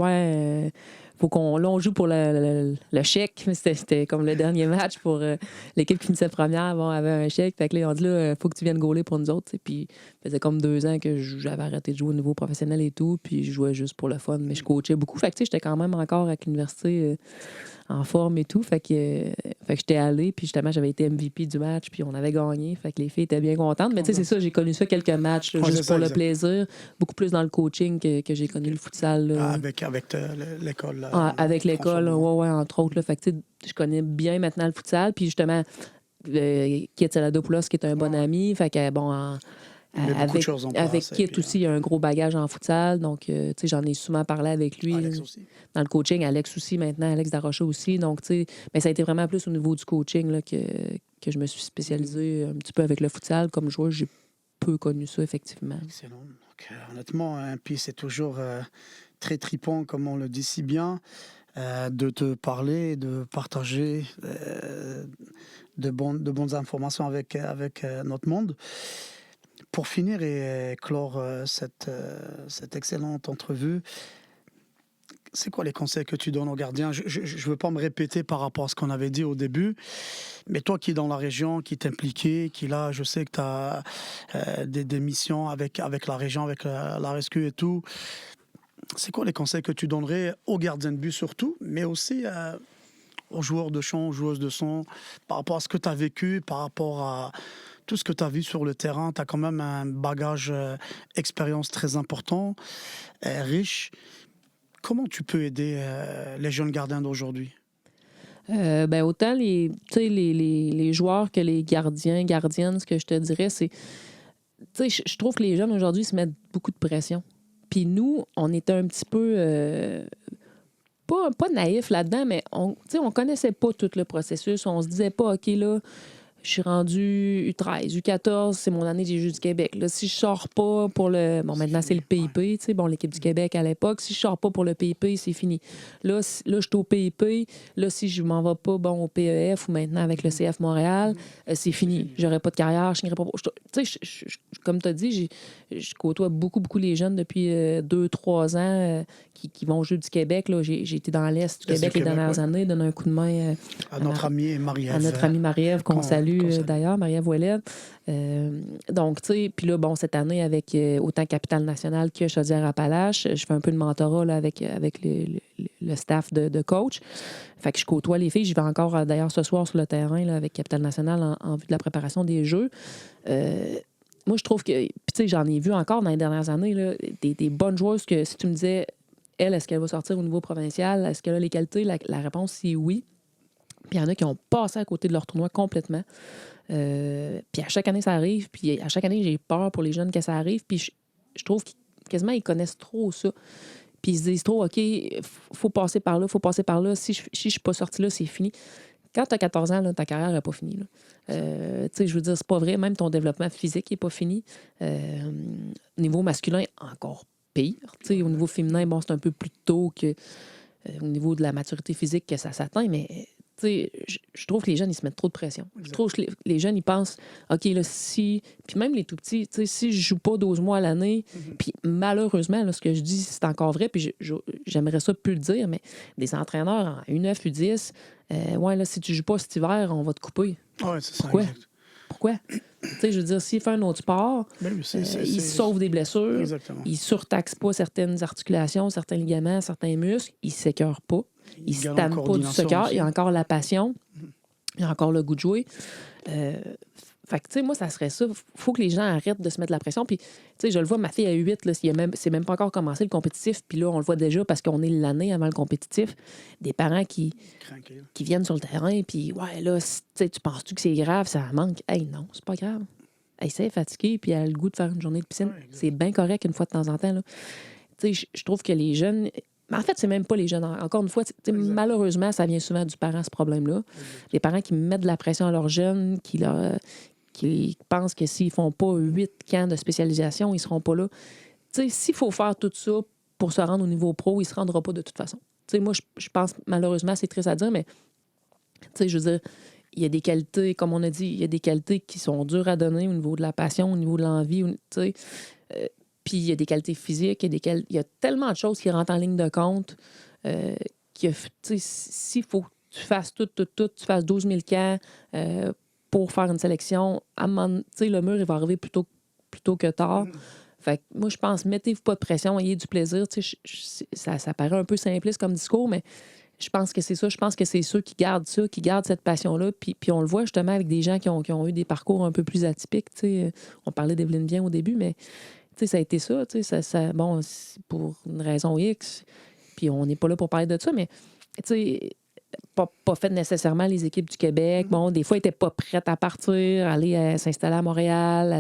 faut qu'on... Là, on joue pour le chèque. C'était comme le dernier match pour l'équipe qui finissait première. Bon, avait un chèque. Fait que là, ils ont dit, là, faut que tu viennes gauler pour nous autres. T'sais. Puis ça faisait comme 2 ans que j'avais arrêté de jouer au niveau professionnel et tout. Puis je jouais juste pour le fun. Mais je coachais beaucoup. Fait que, j'étais quand même encore avec l'université en forme et tout. Fait que j'étais allée. Puis justement, j'avais été MVP du match. Puis on avait gagné. Fait que les filles étaient bien contentes. Mais tu sais, c'est ça, j'ai connu ça quelques matchs, là, juste pour le plaisir. Beaucoup plus dans le coaching que j'ai connu le futsal. Là. Avec l'école. Là, avec l'école, ouais, entre autres. Là. Fait que, je connais bien maintenant le futsal. Puis justement, Kit Saladopoulos, qui est un bon ami. Fait que, bon, avec Kit aussi, il y a un gros bagage en futsal. Donc, j'en ai souvent parlé avec lui. Alex aussi. Dans le coaching, Alex aussi maintenant, Alex Darocha aussi. Donc, mais ça a été vraiment plus au niveau du coaching là, que je me suis spécialisée un petit peu avec le futsal. Comme joueur, j'ai peu connu ça, effectivement. Excellent. Donc, honnêtement, puis c'est toujours très tripant, comme on le dit si bien, de te parler, de partager de bonnes informations avec notre monde. Pour finir et clore cette excellente entrevue, c'est quoi les conseils que tu donnes aux gardiens? Je ne veux pas me répéter par rapport à ce qu'on avait dit au début, mais toi qui es dans la région, qui t'es impliqué, qui là, je sais que tu as des missions avec la région, avec la rescue et tout. C'est quoi les conseils que tu donnerais aux gardiens de but surtout, mais aussi aux joueurs de chant, aux joueuses de son, par rapport à ce que tu as vécu, par rapport à tout ce que tu as vu sur le terrain? Tu as quand même un bagage expérience très important, riche. Comment tu peux aider les jeunes gardiens d'aujourd'hui? Autant les joueurs que les gardiens, gardiennes, ce que je te dirais, c'est... Je trouve que les jeunes aujourd'hui se mettent beaucoup de pression. Puis nous, on était un petit peu... pas naïfs là-dedans, mais on connaissait pas tout le processus. On se disait pas, OK, là... Je suis rendue U13, U14, c'est mon année des Jeux du Québec. Là, si je sors pas pour le... Bon, maintenant, c'est le PIP, tu sais, l'équipe du Québec à l'époque. Si je sors pas pour le PIP, c'est fini. Là, je suis au PIP. Là, si je m'en vais pas, au PEF ou maintenant avec le CF Montréal, c'est fini. J'aurai pas de carrière, je signerai pas... Tu sais, comme tu as dit, je côtoie beaucoup les jeunes depuis 2-3 ans qui vont aux Jeux du Québec. Là. J'ai été dans l'Est du Québec les dernières années, donner un coup de main à notre amie Marie-Ève. À notre amie Marie-Ève, qu'on salue d'ailleurs, Marie-Ève Ouellet. Donc, tu sais, puis là, cette année, avec autant Capitale Nationale que Chaudière-Appalaches, je fais un peu de mentorat là, avec le staff de coach. Fait que je côtoie les filles. Je vais encore, d'ailleurs, ce soir sur le terrain là, avec Capitale Nationale en vue de la préparation des Jeux. Moi, je trouve que... Puis, tu sais, j'en ai vu encore dans les dernières années, là, des bonnes joueuses que si tu me disais, elle, est-ce qu'elle va sortir au niveau provincial? Est-ce qu'elle a les qualités? La réponse, c'est oui. Puis il y en a qui ont passé à côté de leur tournoi complètement. Puis à chaque année, ça arrive. Puis à chaque année, j'ai peur pour les jeunes que ça arrive. Puis je trouve qu'ils quasiment, ils connaissent trop ça. Puis ils se disent trop, OK, faut passer par là, faut passer par là. Si je suis pas sortie là, c'est fini. Quand tu as 14 ans, là, ta carrière n'est pas finie. Tu sais, je veux dire, c'est pas vrai. Même ton développement physique n'est pas fini. Au niveau masculin, encore pire. Tu sais, au niveau féminin, bon, c'est un peu plus tôt que au niveau de la maturité physique que ça s'atteint, mais je trouve que les jeunes, ils se mettent trop de pression. Exactement. Je trouve que les jeunes, ils pensent, OK, là, si... Puis même les tout-petits, si je joue pas 12 mois à l'année, puis malheureusement, là, ce que je dis, c'est encore vrai, puis j'aimerais ça plus le dire, mais des entraîneurs en U9, U10, ouais, là, si tu joues pas cet hiver, on va te couper. Ouais, c'est ça. Pourquoi? Je veux dire, s'il fait un autre sport, il sauve des blessures, exactement. Il surtaxe pas certaines articulations, certains ligaments, certains muscles, il s'écœure pas, il se tanne pas du soccer, il a encore la passion, il a encore le goût de jouer. Fait que, tu sais, moi, ça serait ça. Faut que les gens arrêtent de se mettre la pression. Puis, tu sais, je le vois, ma fille a 8, là, c'est même pas encore commencé le compétitif. Puis là, on le voit déjà parce qu'on est l'année avant le compétitif. Des parents qui viennent sur le terrain, puis, ouais, là, tu penses-tu que c'est grave, ça manque? Hey, non, c'est pas grave. Elle s'est fatiguée, puis elle a le goût de faire une journée de piscine. Ouais, c'est bien correct une fois de temps en temps, là. Tu sais, je trouve que les jeunes, Mais en fait, c'est même pas les jeunes. Encore une fois, malheureusement, ça vient souvent du parent, ce problème-là. Les parents qui mettent de la pression à leurs jeunes, qui pensent que s'ils font pas 8 camps de spécialisation, ils seront pas là. Tu sais, s'il faut faire tout ça pour se rendre au niveau pro, il se rendra pas de toute façon. Tu sais, moi, je pense, malheureusement, c'est triste à dire, mais tu sais, je veux dire, il y a des qualités, comme on a dit, il y a des qualités qui sont dures à donner au niveau de la passion, au niveau de l'envie, tu sais. Puis il y a des qualités physiques, il y a tellement de choses qui rentrent en ligne de compte que, tu sais, s'il faut que tu fasses tout, tu fasses 12 000 camps pour faire une sélection, tu sais, le mur, il va arriver plutôt que tard. Fait que moi, je pense, mettez-vous pas de pression, ayez du plaisir. Tu sais, ça paraît un peu simpliste comme discours, mais je pense que c'est ça. Je pense que c'est ceux qui gardent ça, qui gardent cette passion-là. Puis on le voit justement avec des gens qui ont eu des parcours un peu plus atypiques. Tu sais. On parlait d'Evelyne Viens au début, mais tu sais, ça a été ça. Tu sais, bon, pour une raison X, puis on n'est pas là pour parler de ça, mais tu sais, pas fait nécessairement les équipes du Québec. Bon, des fois, ils n'étaient pas prêtes à partir, aller s'installer à Montréal,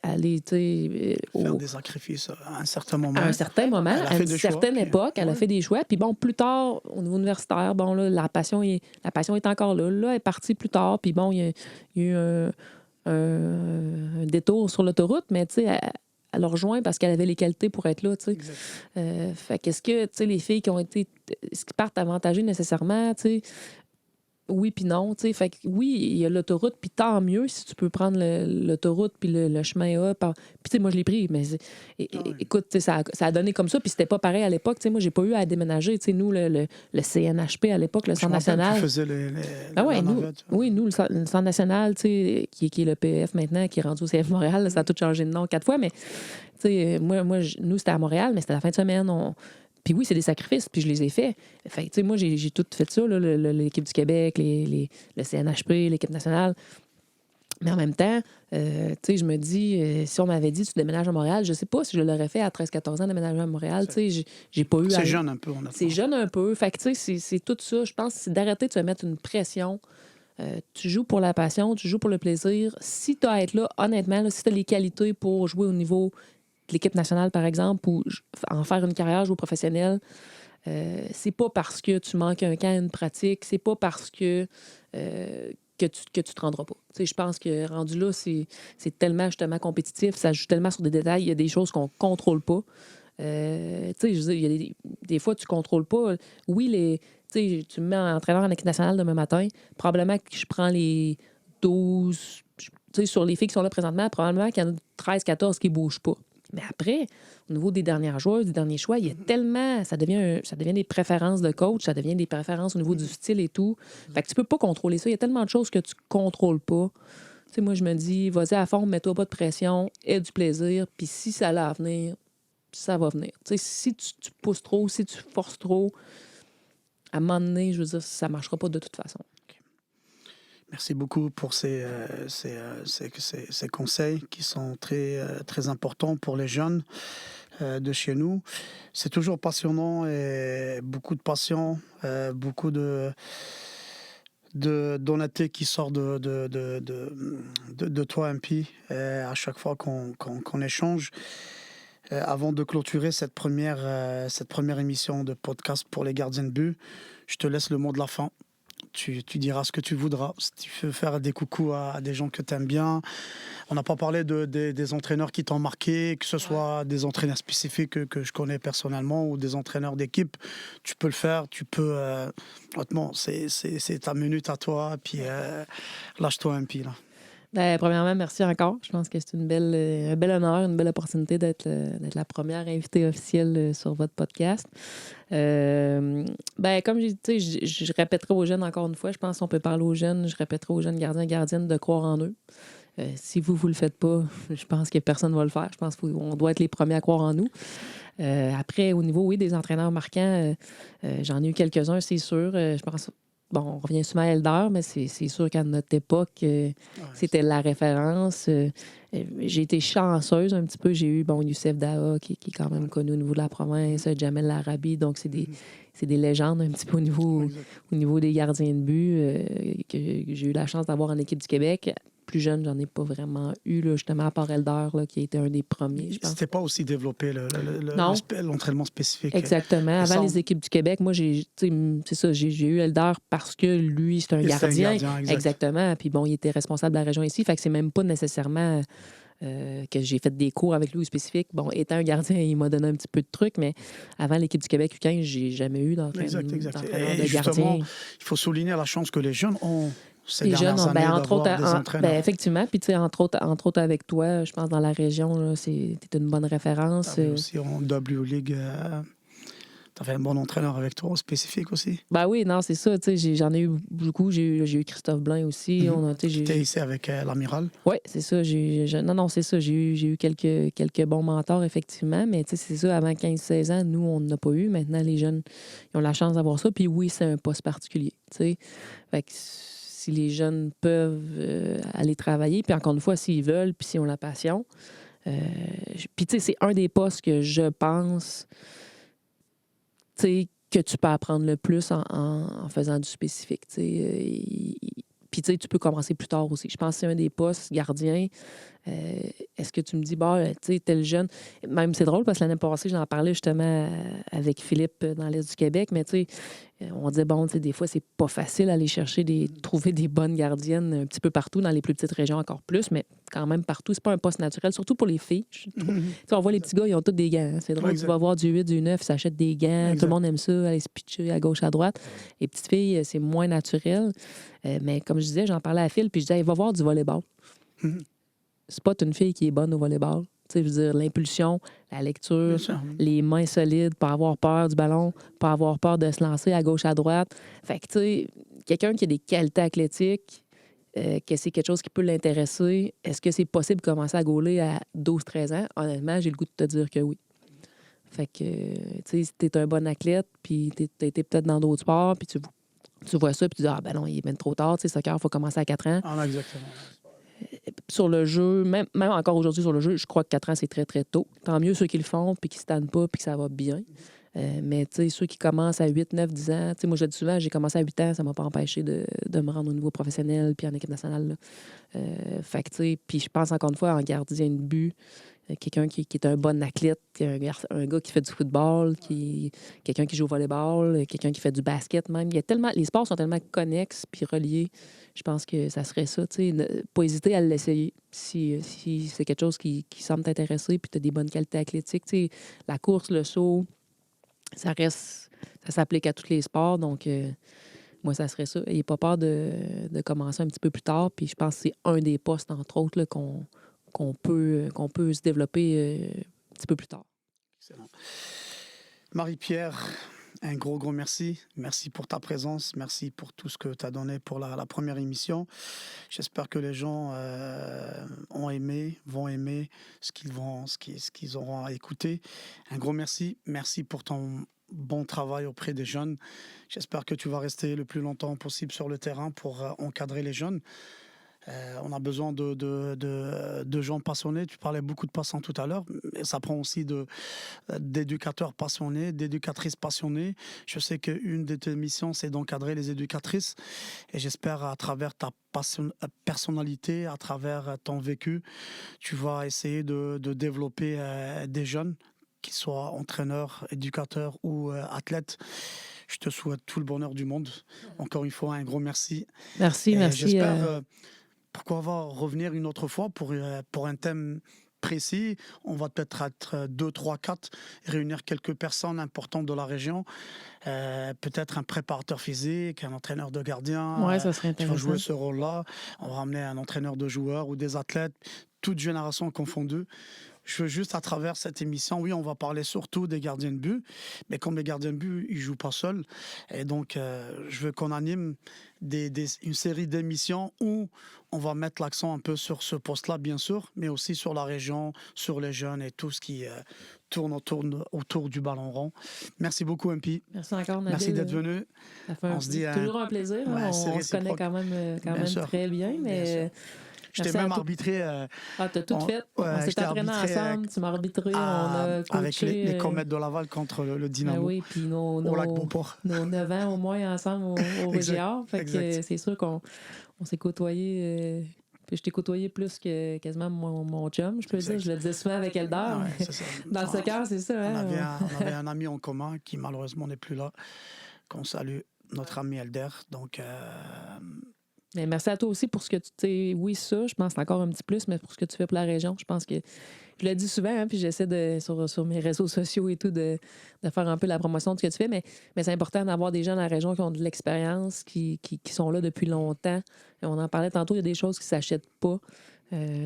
aller tu sais... faire des sacrifices à un certain moment. À un certain moment, à une certaine époque, elle a fait des choix. Puis bon, plus tard, au niveau universitaire, bon, là, la passion est encore là. Là, elle est partie plus tard. Puis bon, il y a eu un détour sur l'autoroute, mais tu sais, elle a rejoint parce qu'elle avait les qualités pour être là, tu sais. Fait qu'est-ce que, tu sais, les filles qui ont été... Est-ce qu'ils partent avantagées nécessairement, tu sais? Oui puis non, tu sais. Fait que oui, il y a l'autoroute, puis tant mieux si tu peux prendre l'autoroute puis le chemin A. Puis tu sais, moi, je l'ai pris, mais écoute, tu sais, ça a donné comme ça, puis c'était pas pareil à l'époque. Tu sais, moi, j'ai pas eu à déménager. Tu sais, nous, le CNHP à l'époque, le Centre national... Tu faisais nous, le Centre national, tu sais, qui est le PEF maintenant, qui est rendu au CF Montréal, ça a tout changé de nom 4 fois, mais tu sais, nous, c'était à Montréal, mais c'était la fin de semaine, Puis oui, c'est des sacrifices, puis je les ai faits. Fait tu sais, moi, j'ai tout fait ça, là, l'équipe du Québec, le CNHP, l'équipe nationale. Mais en même temps, tu sais, je me dis, si on m'avait dit, tu déménages à Montréal, je sais pas si je l'aurais fait à 13-14 ans, déménager à Montréal. Tu sais, j'ai pas eu... C'est jeune un peu, on a. C'est jeune un peu. Fait que, tu sais, c'est tout ça. Je pense, c'est d'arrêter de se mettre une pression. Tu joues pour la passion, tu joues pour le plaisir. Si tu as à être là, honnêtement, là, si tu as les qualités pour jouer au niveau de l'équipe nationale, par exemple, ou en faire une carrière, jouer professionnel, c'est pas parce que tu manques un camp, une pratique, c'est pas parce que tu te rendras pas. Tu sais, je pense que rendu là, c'est tellement justement compétitif, ça joue tellement sur des détails, il y a des choses qu'on contrôle pas. Tu sais, je veux dire, il y a des fois, tu contrôles pas. Oui, tu sais, tu me mets en entraîneur en équipe nationale demain matin, probablement que je prends les 12... Tu sais, sur les filles qui sont là présentement, probablement qu'il y en a 13-14 qui bougent pas. Mais après, au niveau des dernières joueuses, des derniers choix, il y a tellement... Ça devient des préférences de coach, ça devient des préférences au niveau du style et tout. Fait que tu peux pas contrôler ça. Il y a tellement de choses que tu contrôles pas. Tu sais, moi, je me dis, vas-y à fond, mets-toi pas de pression, aie du plaisir, puis si ça a à venir, ça va venir. Tu sais, si tu pousses trop, si tu forces trop, à un moment donné, je veux dire, ça marchera pas de toute façon. Merci beaucoup pour ces conseils qui sont très, très importants pour les jeunes de chez nous. C'est toujours passionnant et beaucoup de passion, beaucoup d'honnêteté qui sort de toi, MP, à chaque fois qu'on échange. Avant de clôturer cette première émission de podcast pour les gardiens de but, je te laisse le mot de la fin. Tu diras ce que tu voudras. Si tu veux faire des coucous à des gens que tu aimes bien. On n'a pas parlé des entraîneurs qui t'ont marqué, que ce soit des entraîneurs spécifiques que je connais personnellement ou des entraîneurs d'équipe. Tu peux le faire. Tu peux... honnêtement, c'est ta minute à toi. Puis lâche-toi un pied, là. Ben, premièrement, merci encore. Je pense que c'est un bel honneur, une belle opportunité d'être la première invitée officielle sur votre podcast. Ben, comme j'ai dit, je répéterai aux jeunes encore une fois, je pense qu'on peut parler aux jeunes, je répéterai aux jeunes gardiens et gardiennes de croire en eux. Si vous le faites pas, je pense que personne ne va le faire. Je pense qu'on doit être les premiers à croire en nous. Après, au niveau, oui, des entraîneurs marquants, j'en ai eu quelques-uns, c'est sûr. Je pense... Bon, on revient souvent à Elder, mais c'est sûr qu'à notre époque, c'était la référence. J'ai été chanceuse un petit peu. J'ai eu, Youssef Daha, qui est quand même connu au niveau de la province, Jamel Larabi. Donc, c'est des légendes un petit peu au niveau des gardiens de but que j'ai eu la chance d'avoir en équipe du Québec. plus jeune, j'en ai pas vraiment eu, là, justement, à part Elder, là, qui a été un des premiers, je pense. C'était pas aussi développé Non. l'entraînement spécifique. Exactement. Avant les équipes du Québec, moi, c'est ça, j'ai eu Elder parce que lui, c'est un gardien. Exact. Exactement. Puis bon, il était responsable de la région ici. Fait que c'est même pas nécessairement que j'ai fait des cours avec lui spécifiques. Bon, étant un gardien, il m'a donné un petit peu de trucs, mais avant l'équipe du Québec U15, j'ai jamais eu d'entraîneur de gardien. Il faut souligner la chance que les jeunes ont. Les jeunes ont, entre autres, effectivement, puis tu sais, entre autres avec toi, je pense dans la région, t'es une bonne référence. Aussi en W-League, t'avais un bon entraîneur avec toi, spécifique aussi. Ben oui, non, c'est ça, tu sais, j'en ai eu beaucoup. J'ai eu Christophe Blain aussi. T'es ici avec l'amiral. Oui, c'est ça. Non, c'est ça. J'ai eu quelques bons mentors, effectivement, mais tu sais, c'est ça, avant 15-16 ans, nous, on n'a pas eu. Maintenant, les jeunes, ils ont la chance d'avoir ça. Puis oui, c'est un poste particulier, tu sais. Fait que si les jeunes peuvent aller travailler, puis encore une fois, s'ils veulent, puis s'ils ont la passion. Puis, tu sais, c'est un des postes que je pense, tu sais, que tu peux apprendre le plus en faisant du spécifique, tu sais. Puis, tu sais, tu peux commencer plus tard aussi. Je pense que c'est un des postes gardien. Est-ce que tu me dis, bah, tu sais, tel jeune... Même, c'est drôle parce que l'année passée, j'en parlais justement avec Philippe dans l'Est du Québec, mais tu sais, on disait, bon, tu sais, des fois, c'est pas facile d'aller chercher trouver des bonnes gardiennes un petit peu partout, dans les plus petites régions encore plus, mais quand même partout, c'est pas un poste naturel, surtout pour les filles. Tu sais, on voit les petits gars, ils ont tous des gants. Hein. C'est drôle, tu vas voir du 8, du 9, ils s'achètent des gants, tout le monde aime ça, aller se pitcher à gauche, à droite. Les petites filles, c'est moins naturel. Mais comme je disais, j'en parlais à Phil, puis je disais, va voir du volleyball. C'est pas une fille qui est bonne au volleyball. Tu sais, je veux dire, l'impulsion, la lecture, les mains solides, pas avoir peur du ballon, pas avoir peur de se lancer à gauche, à droite. Fait que, tu sais, quelqu'un qui a des qualités athlétiques, que c'est quelque chose qui peut l'intéresser, est-ce que c'est possible de commencer à gauler à 12-13 ans? Honnêtement, j'ai le goût de te dire que oui. Fait que, tu sais, si t'es un bon athlète, puis t'as été peut-être dans d'autres sports, puis tu vois ça, puis tu dis, ah ben non, il est même trop tard, tu sais, soccer, il faut commencer à 4 ans. Ah, exactement. Sur le jeu, même encore aujourd'hui sur le jeu, je crois que 4 ans, c'est très, très tôt. Tant mieux ceux qui le font, puis qui ne se tannent pas, puis que ça va bien. Mais tu sais, ceux qui commencent à 8, 9, 10 ans, tu sais, moi, je dis souvent, j'ai commencé à 8 ans, ça ne m'a pas empêché de me rendre au niveau professionnel, puis en équipe nationale. Là. Fait que, tu sais, puis je pense encore une fois en gardien de but, quelqu'un qui est un bon athlète, un gars qui fait du football, quelqu'un qui joue au volleyball, quelqu'un qui fait du basket même. Les sports sont tellement connexes puis reliés. Je pense que ça serait ça, tu sais, pas hésiter à l'essayer si c'est quelque chose qui semble t'intéresser puis tu as des bonnes qualités athlétiques. Tu sais, la course, le saut, ça s'applique à tous les sports. Donc, moi, ça serait ça. N'ayez pas peur de commencer un petit peu plus tard. Puis je pense que c'est un des postes, entre autres, là, qu'on peut se développer un petit peu plus tard. Excellent. Marie-Pierre, un gros merci. Merci pour ta présence. Merci pour tout ce que tu as donné pour la première émission. J'espère que les gens vont aimer ce qu'ils auront à écouter. Un gros merci. Merci pour ton bon travail auprès des jeunes. J'espère que tu vas rester le plus longtemps possible sur le terrain pour encadrer les jeunes. On a besoin de gens passionnés. Tu parlais beaucoup de passants tout à l'heure, mais ça prend aussi d'éducateurs passionnés, d'éducatrices passionnées. Je sais qu'une de tes missions, c'est d'encadrer les éducatrices. Et j'espère, à travers ta personnalité, à travers ton vécu, tu vas essayer de développer des jeunes, qu'ils soient entraîneurs, éducateurs ou athlètes. Je te souhaite tout le bonheur du monde. Encore une fois, un gros merci. Merci. J'espère... Pourquoi pas revenir une autre fois pour un thème précis. On va peut-être être 2, 3, 4, réunir quelques personnes importantes de la région. Peut-être un préparateur physique, un entraîneur de gardien. Oui, ça serait intéressant. Qui va jouer ce rôle-là. On va ramener un entraîneur de joueurs ou des athlètes, toutes générations confondues. Je veux juste, à travers cette émission, oui, on va parler surtout des gardiens de but, mais comme les gardiens de but, ils ne jouent pas seuls. Et donc, je veux qu'on anime une série d'émissions où on va mettre l'accent un peu sur ce poste-là, bien sûr, mais aussi sur la région, sur les jeunes et tout ce qui tourne autour du ballon rond. Merci beaucoup, MP. Merci encore, Nabil. Merci d'être venu. C'est toujours un plaisir. Ouais, on se connaît quand même très bien, mais... Je t'ai même arbitré. T'as tout fait. On s'est entraîné ensemble, tu m'as arbitré, on a coaché. Avec les Comètes de Laval contre le Dynamo. Oui, puis au lac Beauport. Nos 9 ans au moins ensemble au Régiard. Fait que c'est sûr qu'on s'est côtoyés Puis je t'ai côtoyé plus que quasiment mon chum, je peux dire. Je le disais souvent avec Eldar. Ouais, c'est ça. Dans le soccer, c'est ça. On Hein? avait un ami en commun qui malheureusement n'est plus là, qu'on salue, notre ami Elder. Donc, Mais merci à toi aussi pour ce que tu sais. Oui, ça, je pense que c'est encore un petit plus, mais pour ce que tu fais pour la région, je pense que je le dis souvent, hein, puis j'essaie sur mes réseaux sociaux et tout de faire un peu la promotion de ce que tu fais, mais c'est important d'avoir des gens dans la région qui ont de l'expérience, qui sont là depuis longtemps. On en parlait tantôt, il y a des choses qui ne s'achètent pas.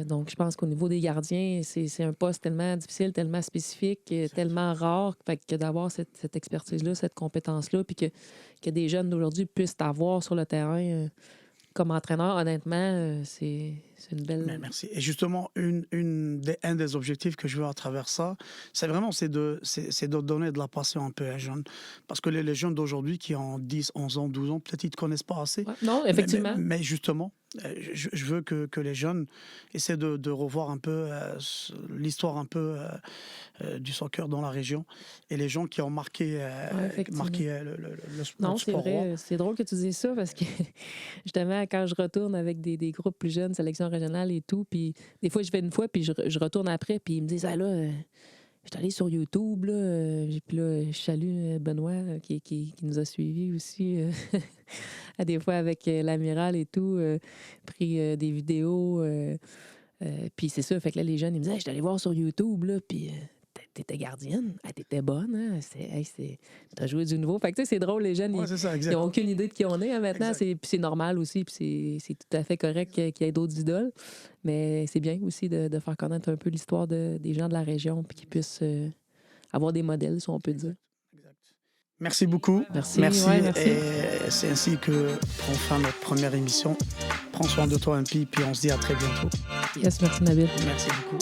Donc, je pense qu'au niveau des gardiens, c'est un poste tellement difficile, tellement spécifique, tellement rare, fait que d'avoir cette expertise-là, cette compétence-là, puis que des jeunes d'aujourd'hui puissent avoir sur le terrain. Comme entraîneur, honnêtement, c'est une belle... Mais merci. Et justement, un des objectifs que je veux à travers ça, c'est vraiment de donner de la passion un peu aux jeunes. Parce que les jeunes d'aujourd'hui qui ont 10, 11 ans, 12 ans, peut-être ils ne te connaissent pas assez. Ouais. Non, effectivement. Mais justement, je veux que les jeunes essaient de revoir un peu l'histoire un peu du soccer dans la région et les gens qui ont marqué le non, sport. C'est vrai. C'est drôle que tu dises ça parce que justement, quand je retourne avec des groupes plus jeunes, sélection régionale et tout, puis des fois, je vais une fois, puis je retourne après, puis ils me disent « Ah là, je suis allé sur YouTube, là, puis là, je salue Benoît qui nous a suivis aussi, à des fois avec l'amiral et tout, pris des vidéos, puis c'est ça, fait que là, les jeunes, ils me disent hey, « Je suis allé voir sur YouTube, là, puis... T'étais gardienne, t'étais bonne, hein? T'as joué du nouveau. Fait que tu sais, c'est drôle, les jeunes, ils n'ont aucune idée de qui on est hein, maintenant. C'est normal aussi, puis c'est tout à fait correct qu'il y ait d'autres idoles. Mais c'est bien aussi de faire connaître un peu l'histoire des gens de la région, puis qu'ils puissent avoir des modèles, si on peut dire. Exact. Merci beaucoup. Merci. Et c'est ainsi qu'on fait notre première émission. Prends soin de toi, MP, puis on se dit à très bientôt. Yes, merci Nabil. Merci beaucoup.